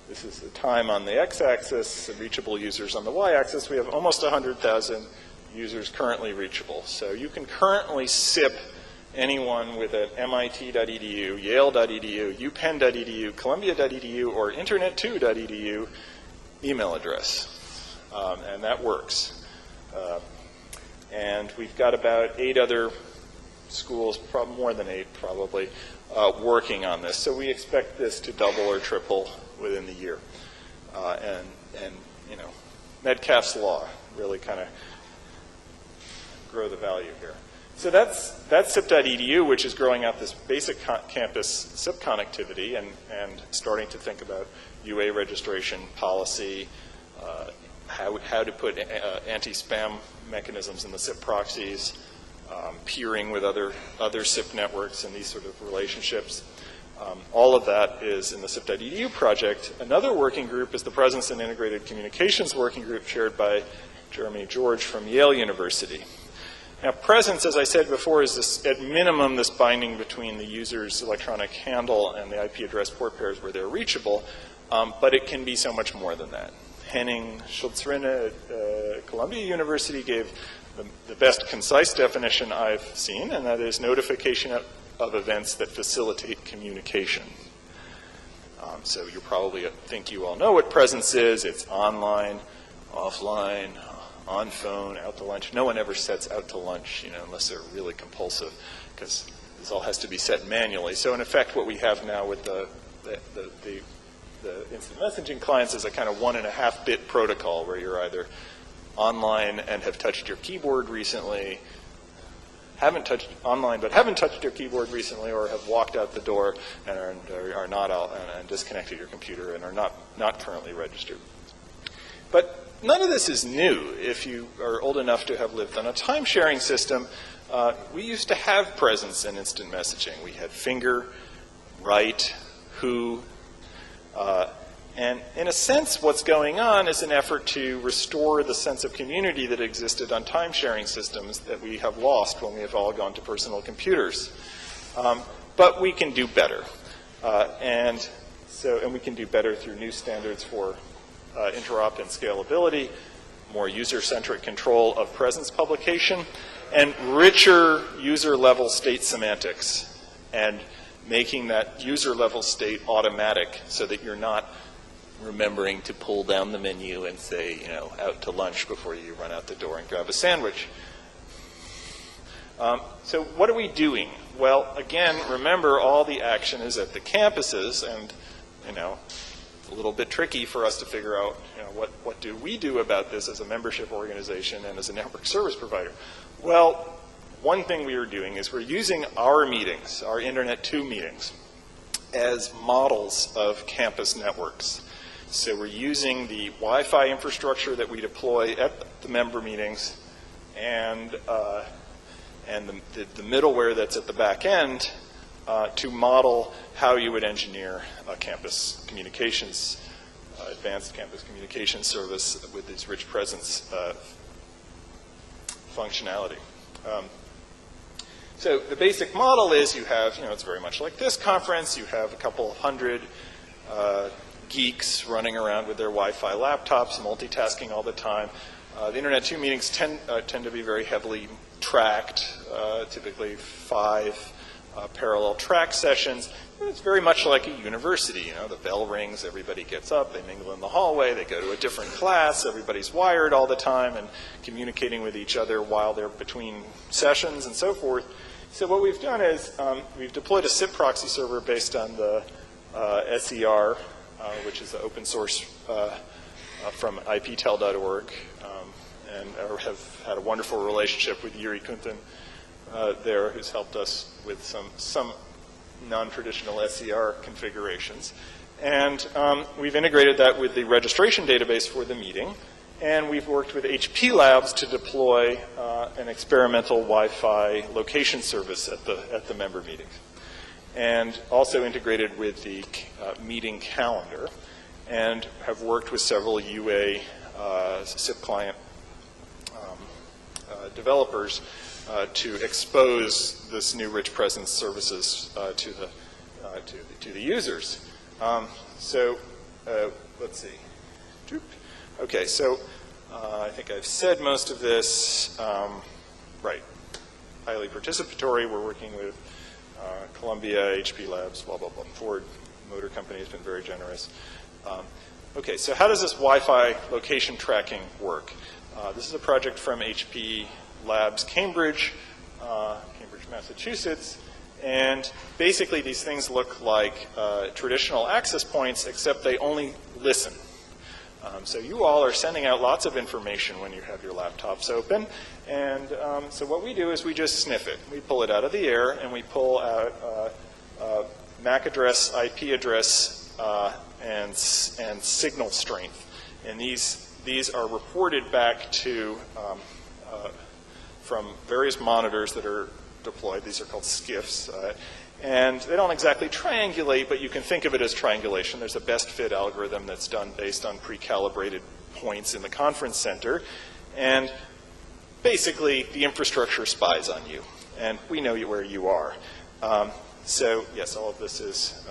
This is the time on the x-axis, reachable users on the y-axis. We have almost 100,000 users currently reachable. So you can currently SIP anyone with an MIT.edu, Yale.edu, UPenn.edu, Columbia.edu, or Internet2.edu email address. And that works. And we've got about 8 other schools, more than 8 probably, working on this. So we expect this to double or triple within the year. And you know, Metcalfe's law really kind of grow the value here. So that's SIP.edu, which is growing out this basic campus SIP connectivity and starting to think about UA registration policy, how to put anti-spam mechanisms in the SIP proxies, peering with other SIP networks and these sort of relationships. All of that is in the SIP.edu project. Another working group is the Presence and Integrated Communications Working Group chaired by Jeremy George from Yale University. Now, presence, as I said before, is this, at minimum, this binding between the user's electronic handle and the IP address port pairs where they're reachable, but it can be so much more than that. Henning Schultzrinne at Columbia University gave the best concise definition I've seen, and that is notification of events that facilitate communication. So you probably think you all know what presence is. It's online, offline, on phone, out to lunch. No one ever sets out to lunch, you know, unless they're really compulsive, because this all has to be set manually. So in effect, what we have now with the instant messaging clients is a kind of 1.5-bit protocol where you're either online and have touched your keyboard recently, haven't touched online but haven't touched your keyboard recently, or have walked out the door and are not out and disconnected your computer and are not currently registered. But none of this is new. If you are old enough to have lived on a time-sharing system, we used to have presence in instant messaging. We had finger, write, who, and in a sense, what's going on is an effort to restore the sense of community that existed on time-sharing systems that we have lost when we have all gone to personal computers. But we can do better. And we can do better through new standards for interop and scalability, more user-centric control of presence publication, and richer user-level state semantics, and making that user-level state automatic so that you're not remembering to pull down the menu and say, you know, out to lunch before you run out the door and grab a sandwich. So what are we doing? Well, again, remember all the action is at the campuses, and, you know, it's a little bit tricky for us to figure out, you know, what do we do about this as a membership organization and as a network service provider? Well, one thing we are doing is we're using our meetings, our Internet 2 meetings, as models of campus networks. So we're using the Wi-Fi infrastructure that we deploy at the member meetings and the middleware that's at the back end to model how you would engineer a campus communications, advanced campus communications service with this rich presence functionality. So the basic model is you have, you know, it's very much like this conference. You have a couple hundred geeks running around with their Wi-Fi laptops, multitasking all the time. The Internet 2 meetings tend to be very heavily tracked, typically 5 parallel track sessions. It's very much like a university. You know, the bell rings, everybody gets up, they mingle in the hallway, they go to a different class, everybody's wired all the time and communicating with each other while they're between sessions and so forth. So what we've done is we've deployed a SIP proxy server based on the SER, which is the open source from iptel.org, and have had a wonderful relationship with Yuri Kuntin there, who's helped us with some non-traditional SER configurations. And we've integrated that with the registration database for the meeting, and we've worked with HP Labs to deploy an experimental Wi-Fi location service at the member meetings, and also integrated with the meeting calendar, and have worked with several UA SIP client developers to expose this new rich presence services to the users. Let's see. Okay, so I think I've said most of this. Right, highly participatory. We're working with Columbia, HP Labs, blah, blah, blah. Ford Motor Company has been very generous. Okay, so how does this Wi-Fi location tracking work? This is a project from HP Labs, Cambridge, Massachusetts, and basically these things look like traditional access points, except they only listen. So you all are sending out lots of information when you have your laptops open, and so what we do is we just sniff it. We pull it out of the air, and we pull out MAC address, IP address, and signal strength. And these are reported back to from various monitors that are deployed. These are called SCIFs. And they don't exactly triangulate, but you can think of it as triangulation. There's a best fit algorithm that's done based on pre-calibrated points in the conference center. And basically, the infrastructure spies on you. And we know where you are. So yes, all of this is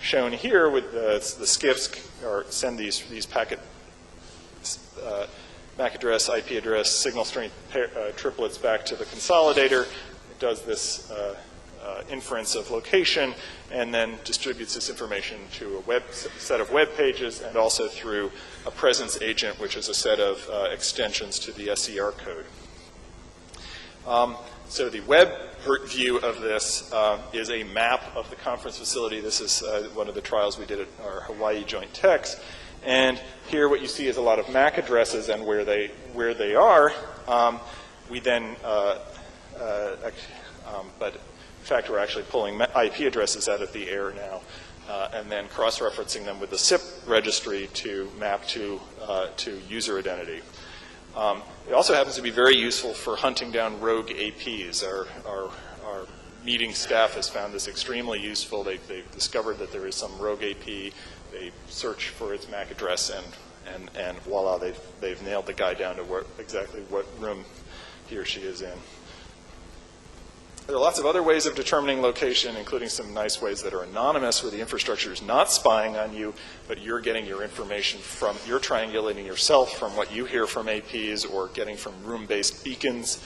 shown here with the SCIFs, or send these packet MAC address, IP address, signal strength triplets back to the consolidator. It does this inference of location and then distributes this information to a set of web pages, and also through a presence agent, which is a set of extensions to the SER code. So the web view of this is a map of the conference facility. This is one of the trials we did at our Hawaii Joint Techs. And here what you see is a lot of MAC addresses and where they are. We then, but in fact we're actually pulling IP addresses out of the air now, and then cross-referencing them with the SIP registry to map to user identity. It also happens to be very useful for hunting down rogue APs. Our meeting staff has found this extremely useful. They've discovered that there is some rogue AP. They search for its MAC address, and voila, they've nailed the guy down to exactly what room he or she is in. There are lots of other ways of determining location, including some nice ways that are anonymous, where the infrastructure is not spying on you, but you're getting your information from, you're triangulating yourself from what you hear from APs or getting from room-based beacons.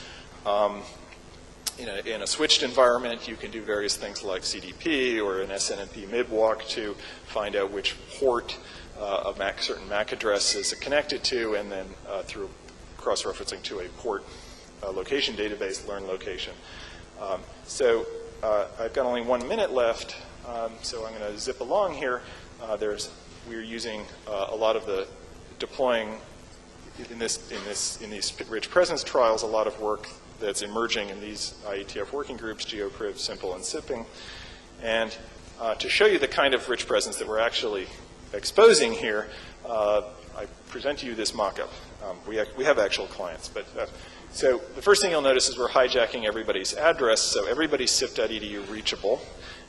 In a switched environment, you can do various things like CDP or an SNMP MIBWalk to find out which port a certain MAC address is connected to, and then through cross-referencing to a port location database, learn location. I've got only 1 minute left, so I'm going to zip along here. We're using a lot of the deploying in these rich presence trials, a lot of work that's emerging in these IETF working groups, GeoCrib, Simple, and Sipping. And to show you the kind of rich presence that we're actually exposing here, I present to you this mock-up. We have actual clients, but so the first thing you'll notice is we're hijacking everybody's address, so everybody's sip.edu reachable,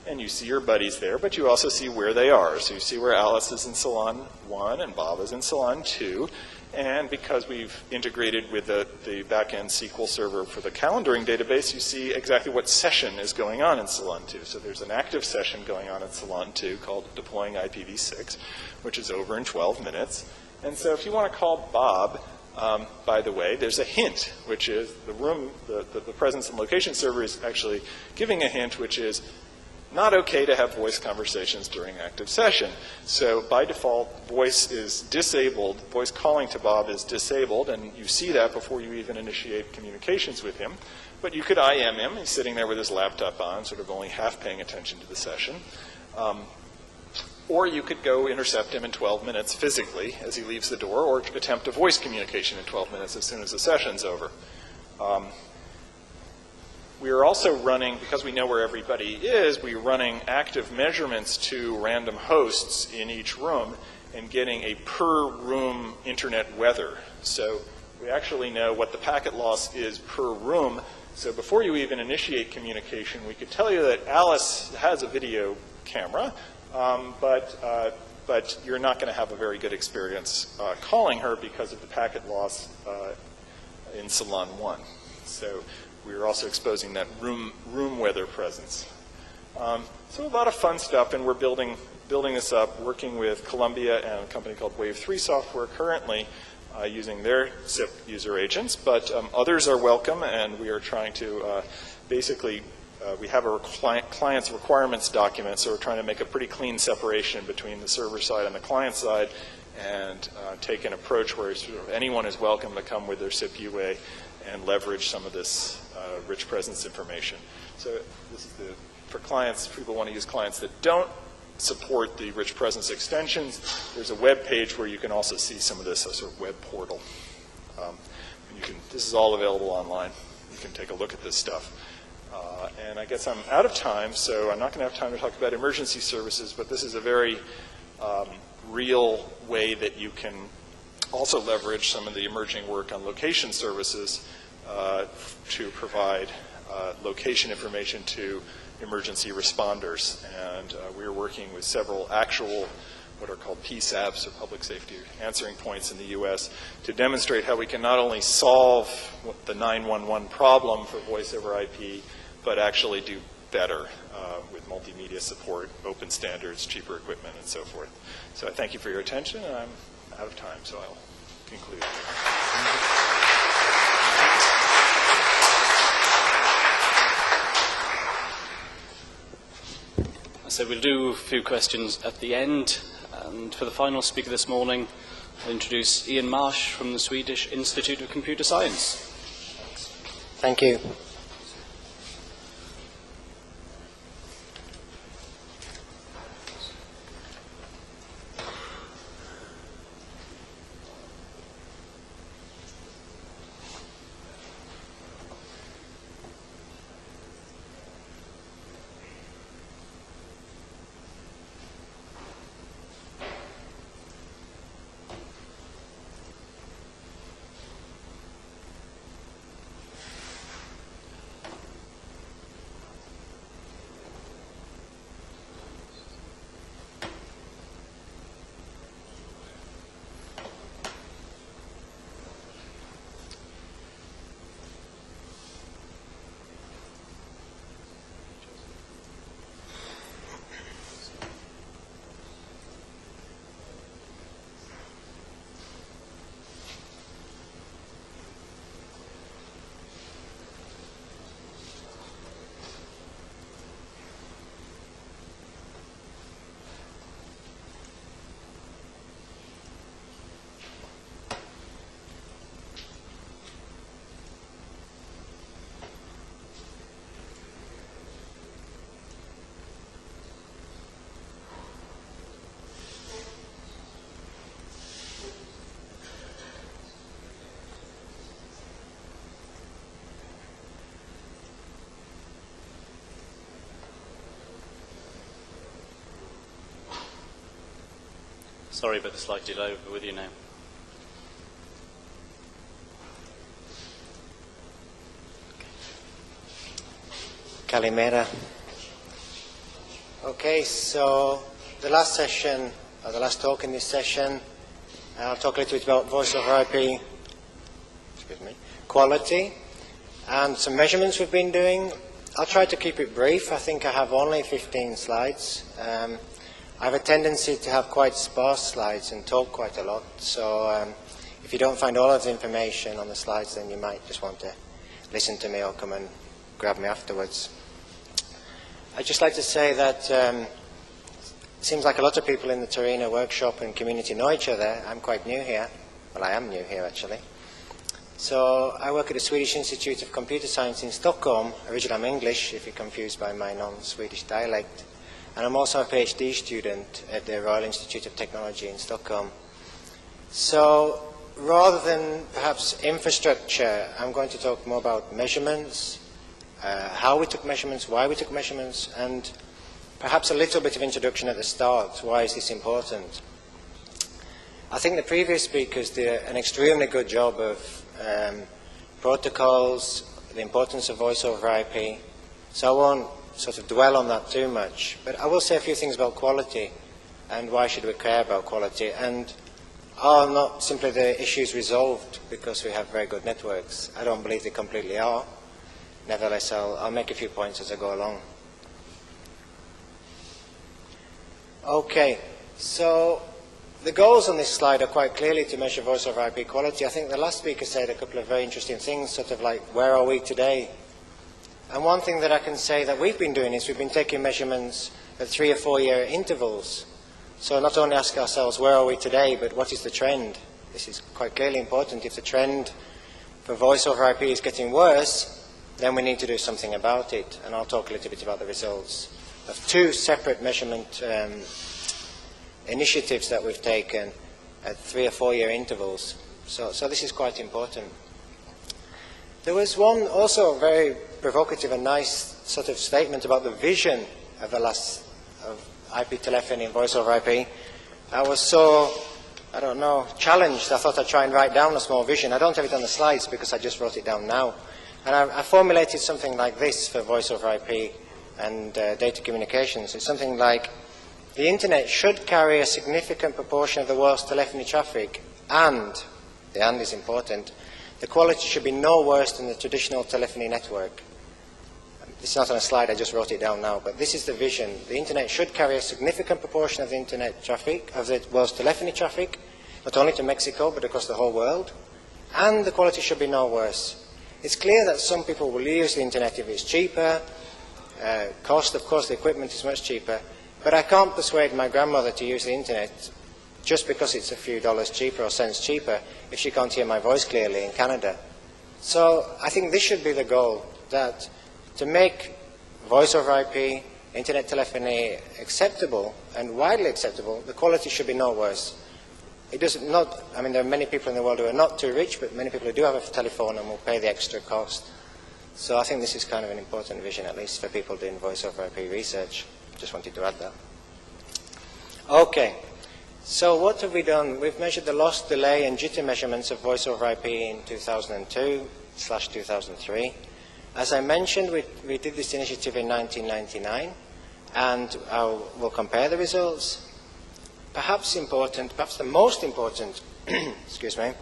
and you see your buddies there, but you also see where they are. So you see where Alice is in Salon 1 and Bob is in Salon 2, and because we've integrated with the back-end SQL server for the calendaring database, you see exactly what session is going on in Salon 2. So there's an active session going on in Salon 2 called Deploying IPv6, which is over in 12 minutes. And so if you want to call Bob, by the way, there's a hint, which is the presence and location server is actually giving a hint, which is not okay to have voice conversations during active session. So by default, voice is disabled. Voice calling to Bob is disabled, and you see that before you even initiate communications with him. But you could IM him. He's sitting there with his laptop on, sort of only half paying attention to the session. Or you could go intercept him in 12 minutes physically as he leaves the door, or attempt a voice communication in 12 minutes as soon as the session's over. We are also running, because we know where everybody is, we're running active measurements to random hosts in each room and getting a per-room internet weather. So we actually know what the packet loss is per room. So before you even initiate communication, we could tell you that Alice has a video camera, but you're not going to have a very good experience calling her because of the packet loss in Salon 1. So we're also exposing that room weather presence. So a lot of fun stuff, and we're building this up, working with Columbia and a company called Wave 3 Software currently using their SIP user agents, but others are welcome, and we are trying to basically we have a client's requirements document, so we're trying to make a pretty clean separation between the server side and the client side, and take an approach where sort of anyone is welcome to come with their SIP UA and leverage some of this rich presence information. So this is for clients, people want to use clients that don't support the rich presence extensions. There's a web page where you can also see some of this, a sort of web portal. This is all available online. You can take a look at this stuff. And I guess I'm out of time, so I'm not going to have time to talk about emergency services, but this is a very real way that you can also leverage some of the emerging work on location services to provide location information to emergency responders. And we're working with several actual what are called PSAPs, or public safety answering points in the US, to demonstrate how we can not only solve the 911 problem for voice over IP, but actually do better with multimedia support, open standards, cheaper equipment, and so forth. So I thank you for your attention, and I'm out of time, so I'll conclude. So we'll do a few questions at the end. And for the final speaker this morning, I'll introduce Ian Marsh from the Swedish Institute of Computer Science. Thank you. Sorry about the slight delay with you now. Kalimera. Okay, so the last session, or the last talk in this session, I'll talk a little bit about voice over IP, quality, and some measurements we've been doing. I'll try to keep it brief. I think I have only 15 slides. I have a tendency to have quite sparse slides and talk quite a lot, so if you don't find all of the information on the slides, then you might just want to listen to me or come and grab me afterwards. I'd just like to say that it seems like a lot of people in the Torino workshop and community know each other. I'm quite new here. Well, I am new here, actually. So I work at the Swedish Institute of Computer Science in Stockholm. Originally I'm English, if you're confused by my non-Swedish dialect. And I'm also a PhD student at the Royal Institute of Technology in Stockholm. So rather than perhaps infrastructure, I'm going to talk more about measurements, how we took measurements, why we took measurements, and perhaps a little bit of introduction at the start. Why is this important? I think the previous speakers did an extremely good job of protocols, the importance of voice over IP, so I won't sort of dwell on that too much. But I will say a few things about quality and why should we care about quality, and are not simply the issues resolved because we have very good networks. I don't believe they completely are. Nevertheless, I'll make a few points as I go along. Okay, so the goals on this slide are quite clearly to measure voice over IP quality. I think the last speaker said a couple of very interesting things, sort of like, where are we today? And one thing that I can say that we've been doing is we've been taking measurements at 3 or 4 year intervals. So not only ask ourselves, where are we today, but what is the trend? This is quite clearly important. If the trend for voice over IP is getting worse, then we need to do something about it. And I'll talk a little bit about the results of 2 separate measurement initiatives that we've taken at 3 or 4 year intervals. So this is quite important. There was one also very provocative and nice sort of statement about the vision of the last of IP telephony and voice over IP. I was so, I don't know, challenged. I thought I'd try and write down a small vision. I don't have it on the slides because I just wrote it down now. And I formulated something like this for voice over IP and data communications. It's something like, the internet should carry a significant proportion of the world's telephony traffic, and, the and is important, the quality should be no worse than the traditional telephony network. It's not on a slide, I just wrote it down now, but this is the vision. The internet should carry a significant proportion of the internet traffic, of the world's telephony traffic, not only to Mexico, but across the whole world, and the quality should be no worse. It's clear that some people will use the internet if it's cheaper. Cost, of course, the equipment is much cheaper. But I can't persuade my grandmother to use the internet just because it's a few dollars cheaper or cents cheaper if she can't hear my voice clearly in Canada. So I think this should be the goal, that to make voice over IP, internet telephony acceptable and widely acceptable, the quality should be no worse. It does not, I mean, there are many people in the world who are not too rich, but many people who do have a telephone and will pay the extra cost. So I think this is kind of an important vision, at least for people doing voice over IP research. Just wanted to add that. Okay, so what have we done? We've measured the loss, delay, and jitter measurements of voice over IP in 2002/2003. As I mentioned, we did this initiative in 1999, and we'll compare the results. Perhaps the most important, excuse me,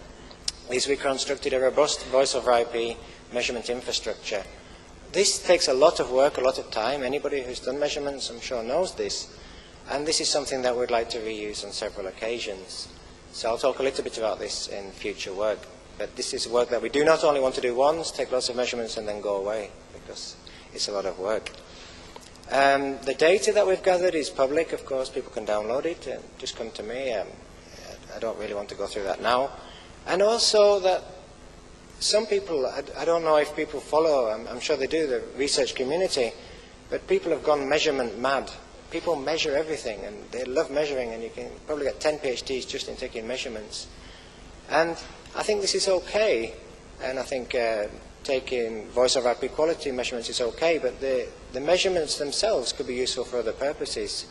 is we constructed a robust voice over IP measurement infrastructure. This takes a lot of work, a lot of time. Anybody who's done measurements, I'm sure, knows this. And this is something that we'd like to reuse on several occasions. So I'll talk a little bit about this in future work. But this is work that we do not only want to do once, take lots of measurements and then go away, because it's a lot of work. The data that we've gathered is public, of course. People can download it and just come to me. I don't really want to go through that now. And also that some people, I don't know if people follow, I'm sure they do, the research community, but people have gone measurement mad. People measure everything, and they love measuring, and you can probably get 10 PhDs just in taking measurements. And I think this is okay, and I think taking voice over IP quality measurements is okay, but the measurements themselves could be useful for other purposes.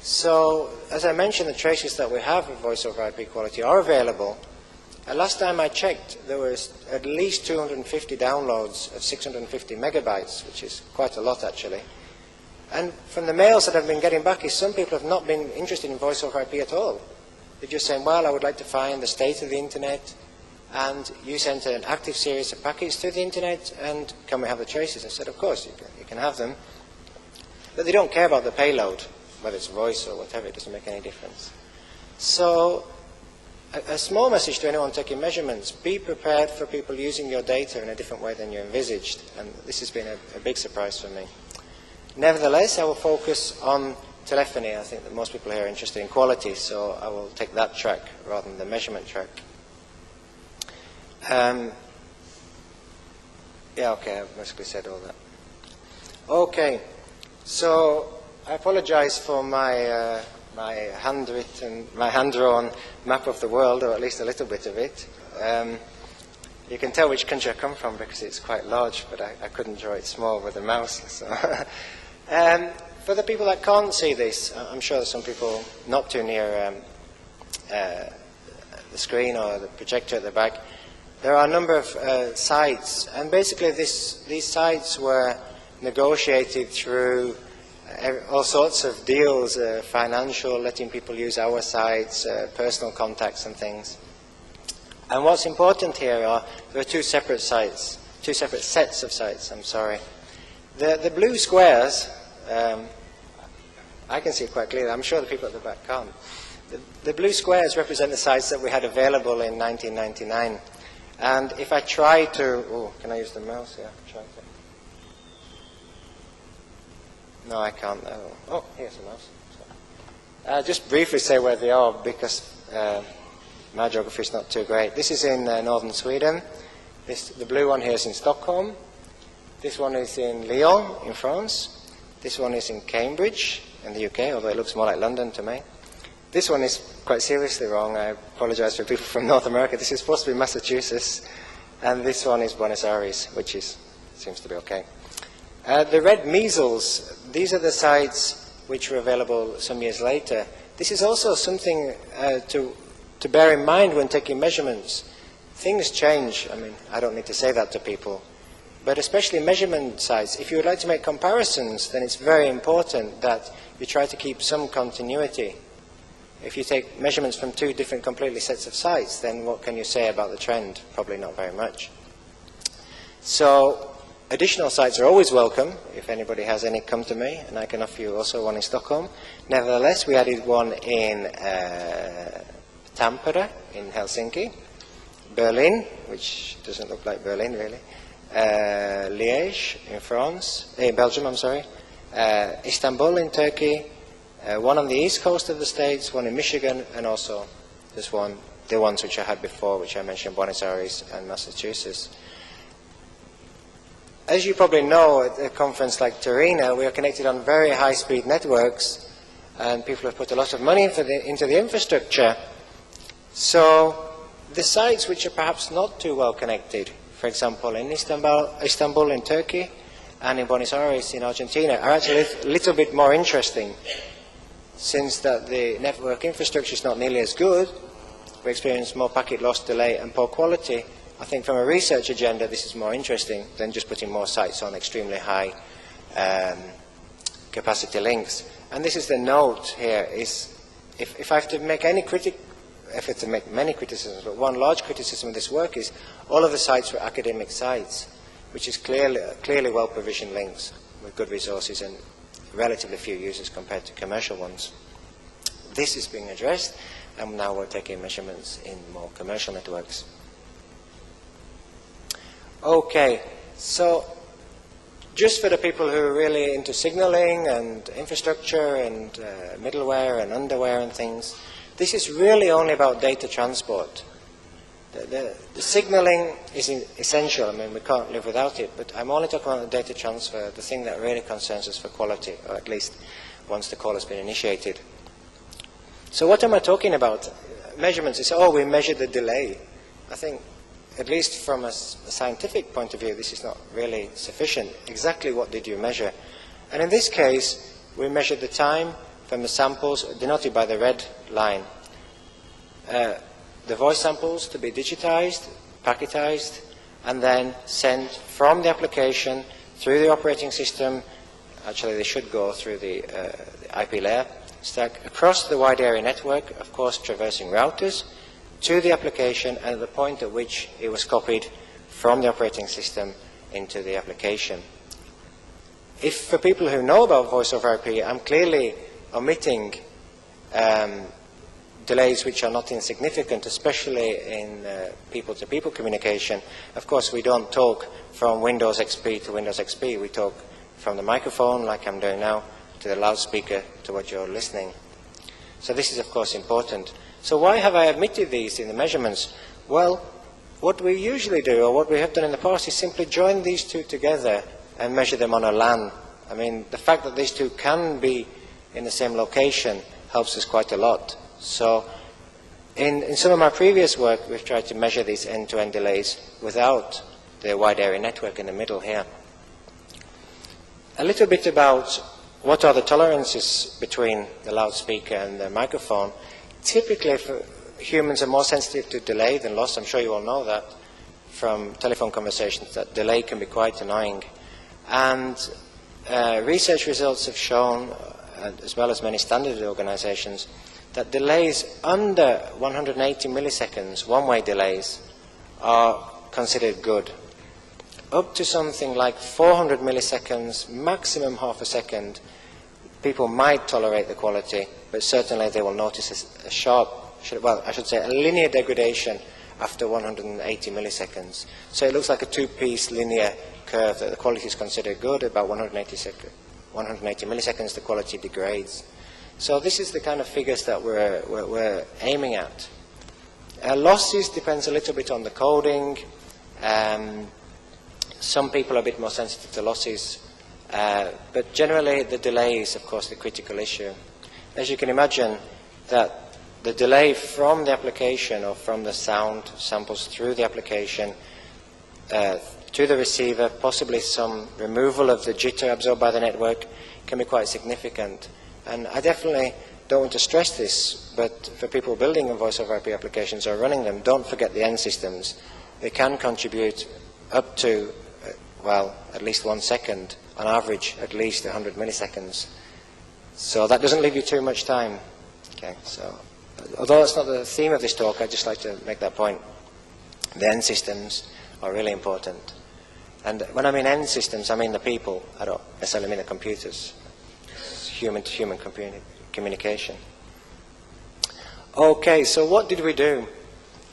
So, as I mentioned, the traces that we have of voice over IP quality are available. Last time I checked, there was at least 250 downloads of 650 megabytes, which is quite a lot actually. And from the mails that I've been getting back is some people have not been interested in voice over IP at all. They're just saying, well, I would like to find the state of the internet, and you sent an active series of packets to the internet, and can we have the traces? I said, of course, you can have them. But they don't care about the payload, whether it's voice or whatever, it doesn't make any difference. So, a small message to anyone taking measurements: be prepared for people using your data in a different way than you envisaged, and this has been a big surprise for me. Nevertheless, I will focus on telephony. I think that most people here are interested in quality, so I will take that track rather than the measurement track. Yeah, okay, I've basically said all that. Okay, so I apologize for my hand-drawn map of the world, or at least a little bit of it. You can tell which country I come from because it's quite large, but I couldn't draw it small with a mouse. So. For the people that can't see this, I'm sure there's some people not too near the screen or the projector at the back. There are a number of sites, and basically these sites were negotiated through all sorts of deals, financial, letting people use our sites, personal contacts and things. And what's important here are, there are two separate sites, two separate sets of sites, I'm sorry. The blue squares, I can see it quite clearly, I'm sure the people at the back can't. The blue squares represent the sites that we had available in 1999. And if I try to, can I use the mouse? Yeah, try to. No, I can't. Oh, here's the mouse. Just briefly say where they are, because my geography is not too great. This is in northern Sweden. The blue one here is in Stockholm. This one is in Lyon, in France. This one is in Cambridge, in the UK, although it looks more like London to me. This one is quite seriously wrong. I apologize for people from North America. This is supposed to be Massachusetts. And this one is Buenos Aires, which seems to be okay. The red measles, these are the sites which were available some years later. This is also something to bear in mind when taking measurements. Things change. I mean, I don't need to say that to people. But especially measurement sites, if you would like to make comparisons, then it's very important that you try to keep some continuity. If you take measurements from two different completely sets of sites, then what can you say about the trend? Probably not very much. So additional sites are always welcome. If anybody has any, come to me, and I can offer you also one in Stockholm. Nevertheless, we added one in Tampere, in Helsinki, Berlin, which doesn't look like Berlin really, Liège in France, Belgium, I'm sorry, Istanbul in Turkey, one on the east coast of the States, one in Michigan, and also this one, the ones which I had before, which I mentioned, Buenos Aires and Massachusetts. As you probably know, at a conference like Torino, we are connected on very high-speed networks, and people have put a lot of money into the infrastructure. So the sites which are perhaps not too well connected, for example, in Istanbul in Turkey and in Buenos Aires in Argentina, are actually a little bit more interesting, since that the network infrastructure is not nearly as good. We experience more packet loss, delay, and poor quality. I think from a research agenda, this is more interesting than just putting more sites on extremely high capacity links. And this is the note here, is if I have to make any many criticisms, but one large criticism of this work is all of the sites were academic sites, which is clearly well-provisioned links with good resources and relatively few users compared to commercial ones. This is being addressed, and now we're taking measurements in more commercial networks. Okay, so just for the people who are really into signaling and infrastructure and middleware and underwear and things, this is really only about data transport. The signaling is essential. I mean, we can't live without it, but I'm only talking about the data transfer, the thing that really concerns us for quality, or at least once the call has been initiated. So what am I talking about? Measurements is, we measured the delay. I think, at least from a scientific point of view, this is not really sufficient. Exactly what did you measure? And in this case, we measured the time from the samples, denoted by the red line. The voice samples to be digitized, packetized, and then sent from the application through the operating system. Actually, they should go through the IP layer stack across the wide area network, of course traversing routers, to the application, and at the point at which it was copied from the operating system into the application. If for people who know about voice over IP, I'm clearly omitting delays which are not insignificant, especially in people-to-people communication. Of course, we don't talk from Windows XP to Windows XP. We talk from the microphone, like I'm doing now, to the loudspeaker, to what you're listening. So this is, of course, important. So why have I omitted these in the measurements? Well, what we usually do, or what we have done in the past, is simply join these two together and measure them on a LAN. I mean, the fact that these two can be in the same location helps us quite a lot. So in some of my previous work, we've tried to measure these end-to-end delays without the wide area network in the middle here. A little bit about what are the tolerances between the loudspeaker and the microphone. Typically, humans are more sensitive to delay than loss. I'm sure you all know that from telephone conversations, that delay can be quite annoying. And research results have shown, as well as many standard organizations, that delays under 180 milliseconds, one-way delays, are considered good. Up to something like 400 milliseconds, maximum half a second, people might tolerate the quality, but certainly they will notice a sharp, well, I should say a linear degradation after 180 milliseconds. So it looks like a two-piece linear curve that the quality is considered good. About 180 milliseconds, the quality degrades. So this is the kind of figures that we're aiming at. Losses depends a little bit on the coding. Some people are a bit more sensitive to losses, but generally the delay is, of course, the critical issue. As you can imagine, that the delay from the application or from the sound samples through the application to the receiver, possibly some removal of the jitter absorbed by the network, can be quite significant. And I definitely don't want to stress this, but for people building voice over IP applications or running them, don't forget the end systems. They can contribute up to, well, at least 1 second, on average at least 100 milliseconds. So that doesn't leave you too much time. Okay, so although that's not the theme of this talk, I'd just like to make that point. The end systems are really important. And when I mean end systems, I mean the people. I don't necessarily mean the computers. Human-to-human communication. Okay, so what did we do?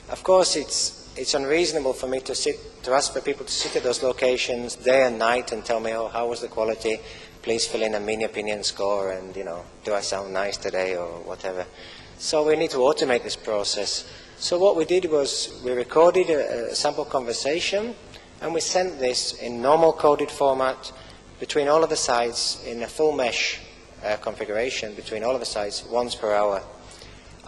Of course, it's unreasonable for me to ask for people to sit at those locations day and night and tell me, oh, how was the quality? Please fill in a mini opinion score, and do I sound nice today or whatever. So we need to automate this process. So what we did was we recorded a sample conversation, and we sent this in normal coded format between all of the sites in a full mesh configuration between all of the sites once per hour.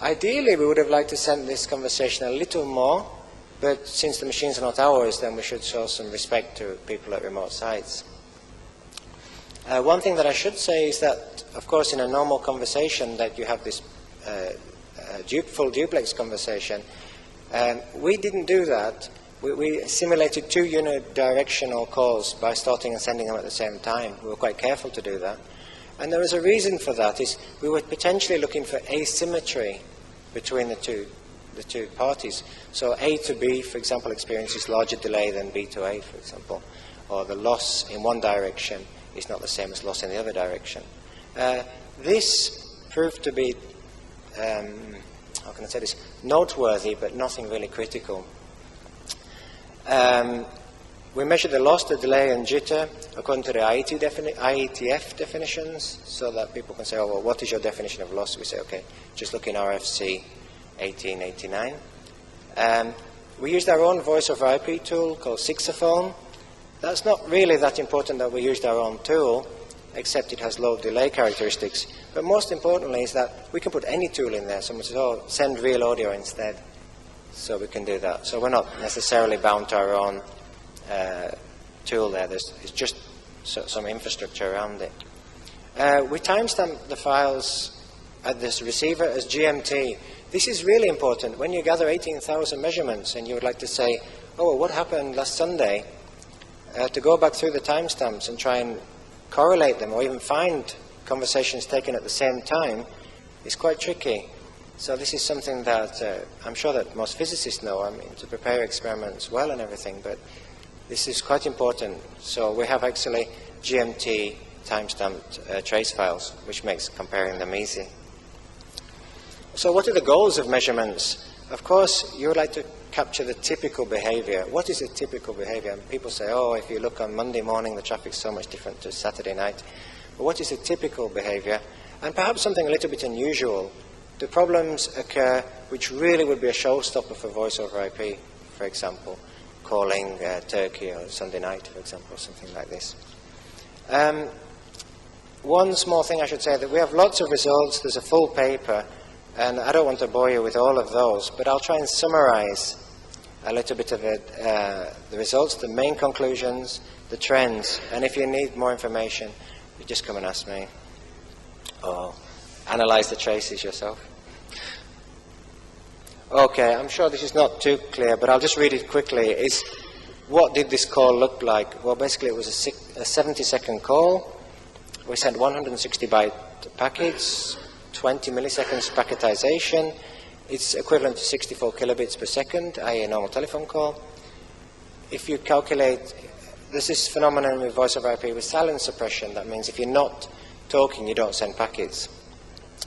Ideally, we would have liked to send this conversation a little more, but since the machines are not ours, then we should show some respect to people at remote sites. One thing that I should say is that, of course, in a normal conversation that you have this full duplex conversation, we didn't do that. We simulated 2 unidirectional calls by starting and sending them at the same time. We were quite careful to do that. And there was a reason for that, is we were potentially looking for asymmetry between the two parties. So A to B, for example, experiences larger delay than B to A, for example. Or the loss in one direction is not the same as loss in the other direction. This proved to be, how can I say this, noteworthy, but nothing really critical. We measured the loss, the delay, and jitter according to the IETF definitions, so that people can say, oh, well, what is your definition of loss? We say, okay, just look in RFC 1889. We used our own voice over IP tool called Sixophone. That's not really that important that we used our own tool, except it has low delay characteristics. But most importantly is that we can put any tool in there. Someone says, oh, send real audio instead. So we can do that. So we're not necessarily bound to our own tool there. It's just some infrastructure around it. We timestamp the files at this receiver as GMT. This is really important. When you gather 18,000 measurements and you would like to say, oh, well, what happened last Sunday, to go back through the timestamps and try and correlate them or even find conversations taken at the same time is quite tricky. So this is something that I'm sure that most physicists know, I mean, to prepare experiments well and everything, but this is quite important. So we have actually GMT timestamped trace files, which makes comparing them easy. So what are the goals of measurements? Of course, you would like to capture the typical behavior. What is a typical behavior? And people say, oh, if you look on Monday morning, the traffic's so much different to Saturday night. But what is a typical behavior? And perhaps something a little bit unusual. Do problems occur which really would be a showstopper for voice over IP, for example, calling Turkey on Sunday night, for example, something like this. One small thing I should say, that we have lots of results. There's a full paper, and I don't want to bore you with all of those, but I'll try and summarize a little bit of it, the results, the main conclusions, the trends, and if you need more information, you just come and ask me, or analyze the traces yourself. Okay, I'm sure this is not too clear, but I'll just read it quickly. What did this call look like? Well, basically it was a 70-second call. We sent 160 byte packets, 20 milliseconds packetization. It's equivalent to 64 kilobits per second, i.e. a normal telephone call. If you calculate, there's this phenomenon with voice over IP with silence suppression. That means if you're not talking, you don't send packets.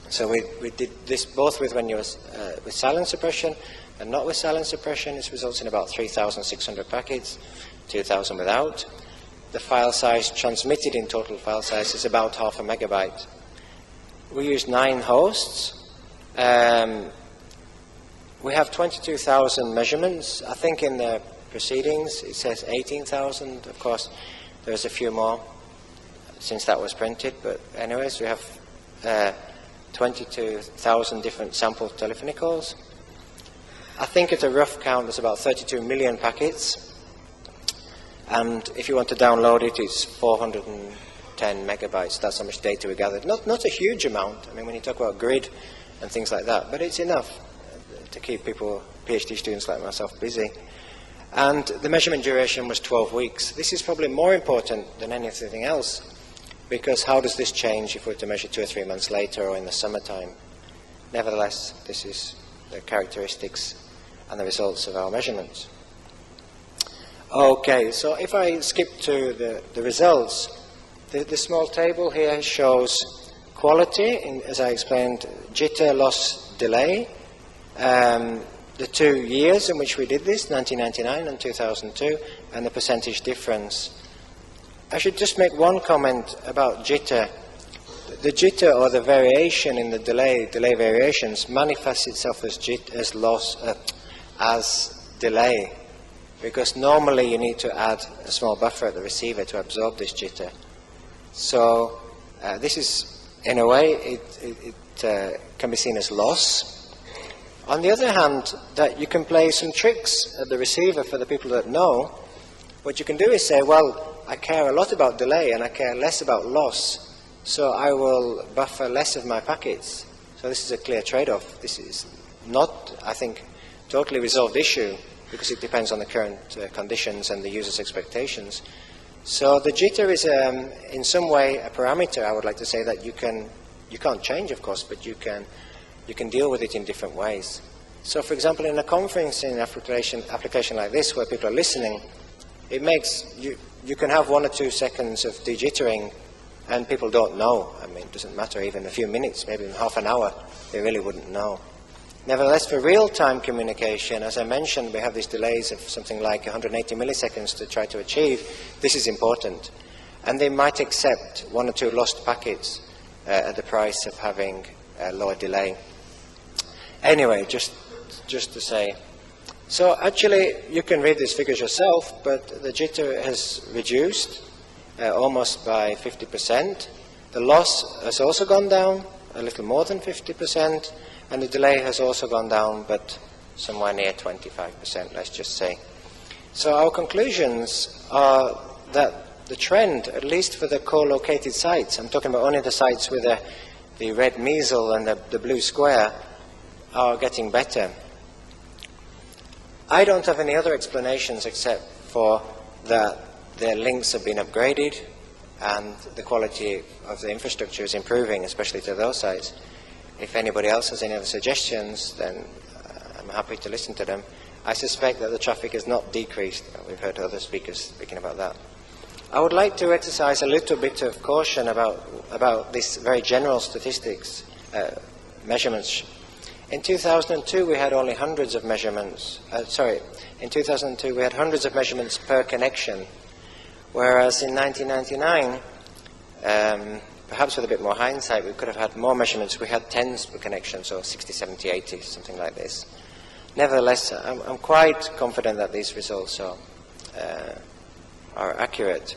So we did this both with when you with silence suppression and not with silence suppression. This results in about 3,600 packets, 2,000 without. The file size transmitted in total file size is about 0.5 megabyte. We used 9 hosts. We have 22,000 measurements. I think in the proceedings it says 18,000. Of course, there's a few more since that was printed. But anyways, we have 22,000 different sample telephony calls. I think at a rough count there's about 32 million packets. And if you want to download it, it's 410 megabytes. That's how much data we gathered. Not a huge amount. I mean, when you talk about grid and things like that, but it's enough to keep people, PhD students like myself, busy. And the measurement duration was 12 weeks. This is probably more important than anything else, because how does this change if we were to measure 2 or 3 months later or in the summertime? Nevertheless, this is the characteristics and the results of our measurements. Okay, so if I skip to the results, the small table here shows quality, as I explained, jitter, loss, delay, the 2 years in which we did this, 1999 and 2002, and the percentage difference. I should just make one comment about jitter. The jitter, or the variation in the delay variations, manifests itself as loss, as delay, because normally you need to add a small buffer at the receiver to absorb this jitter. So this is, in a way, it can be seen as loss. On the other hand, that you can play some tricks at the receiver for the people that know. What you can do is say, well, I care a lot about delay and I care less about loss, so I will buffer less of my packets. So this is a clear trade-off. This is not, I think, totally resolved issue, because it depends on the current conditions and the user's expectations. So the jitter is in some way a parameter, I would like to say, that you can't change, of course, but you can deal with it in different ways. So for example, in a conferencing application like this, where people are listening, it makes you can have 1 or 2 seconds of dejittering and people don't know. I mean, it doesn't matter, even a few minutes, maybe even half an hour, they really wouldn't know. Nevertheless, for real-time communication, as I mentioned, we have these delays of something like 180 milliseconds to try to achieve. This is important. And they might accept 1 or 2 lost packets at the price of having a lower delay. Anyway, just to say. So actually, you can read these figures yourself, but the jitter has reduced almost by 50%. The loss has also gone down, a little more than 50%. And the delay has also gone down, but somewhere near 25%, let's just say. So our conclusions are that the trend, at least for the co-located sites, I'm talking about only the sites with the red measle and the blue square, are getting better. I don't have any other explanations except for that their links have been upgraded and the quality of the infrastructure is improving, especially to those sites. If anybody else has any other suggestions, then I'm happy to listen to them. I suspect that the traffic has not decreased. We've heard other speakers speaking about that. I would like to exercise a little bit of caution about this very general statistics measurements. In 2002, we had only hundreds of measurements. In 2002, we had hundreds of measurements per connection, whereas in 1999, perhaps with a bit more hindsight, we could have had more measurements. We had tens per connection, so 60, 70, 80, something like this. Nevertheless, I'm quite confident that these results are accurate.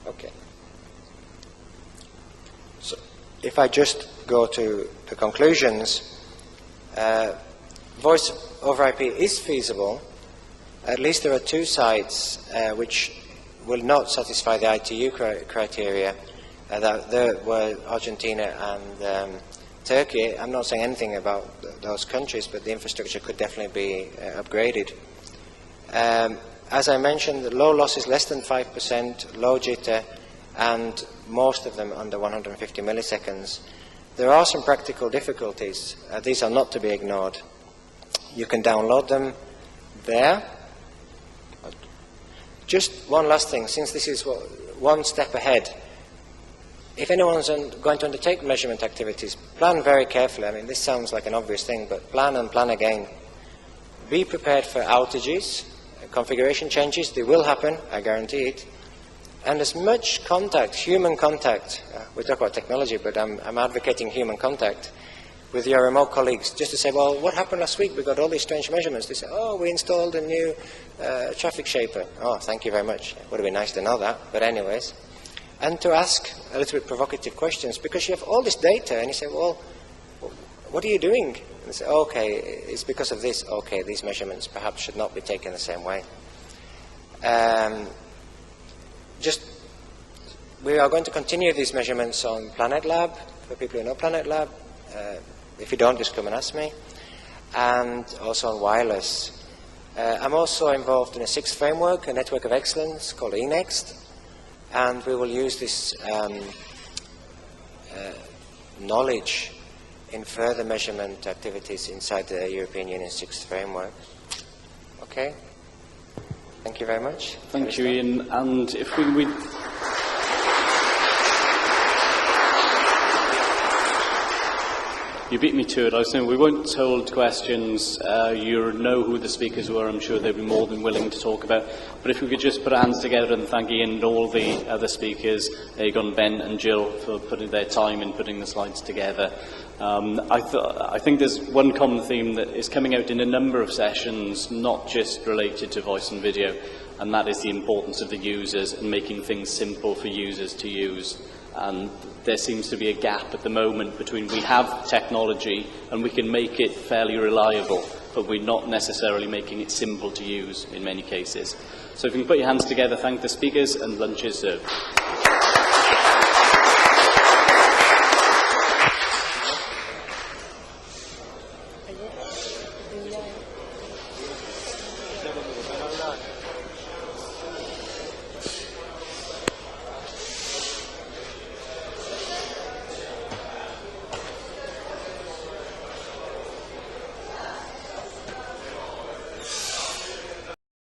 Okay. So, if I just go to the conclusions, voice over IP is feasible. At least there are two sites which will not satisfy the ITU criteria. There were Argentina and Turkey. I'm not saying anything about those countries, but the infrastructure could definitely be upgraded. As I mentioned, low loss is less than 5%, low jitter, and most of them under 150 milliseconds. There are some practical difficulties. These are not to be ignored. You can download them there. Just one last thing, since this is one step ahead. If anyone's going to undertake measurement activities, plan very carefully. I mean, this sounds like an obvious thing, but plan and plan again. Be prepared for outages, configuration changes. They will happen, I guarantee it. And as much contact, human contact, we talk about technology, but I'm advocating human contact with your remote colleagues, just to say, well, what happened last week? We got all these strange measurements. They say, oh, we installed a new traffic shaper. Oh, thank you very much. It would have been nice to know that, but anyways. And to ask a little bit provocative questions, because you have all this data, and you say, well, what are you doing? And they say, okay, it's because of this. Okay, these measurements perhaps should not be taken the same way. We are going to continue these measurements on Planet Lab, for people who know Planet Lab. If you don't, just come and ask me. And also on wireless. I'm also involved in a sixth framework, a network of excellence called eNext. And we will use this knowledge in further measurement activities inside the European Union sixth framework. Okay. Thank you very much. Thank you, Ian. And if we You beat me to it. I was saying we won't hold questions. You know who the speakers were. I'm sure they'd be more than willing to talk about. But if we could just put our hands together and thank Ian and all the other speakers, Egon, Ben and Jill, for putting their time in putting the slides together. I think there's one common theme that is coming out in a number of sessions, not just related to voice and video, and that is the importance of the users and making things simple for users to use. And there seems to be a gap at the moment between we have technology and we can make it fairly reliable, but we're not necessarily making it simple to use in many cases. So if you can put your hands together, thank the speakers, and lunch is served.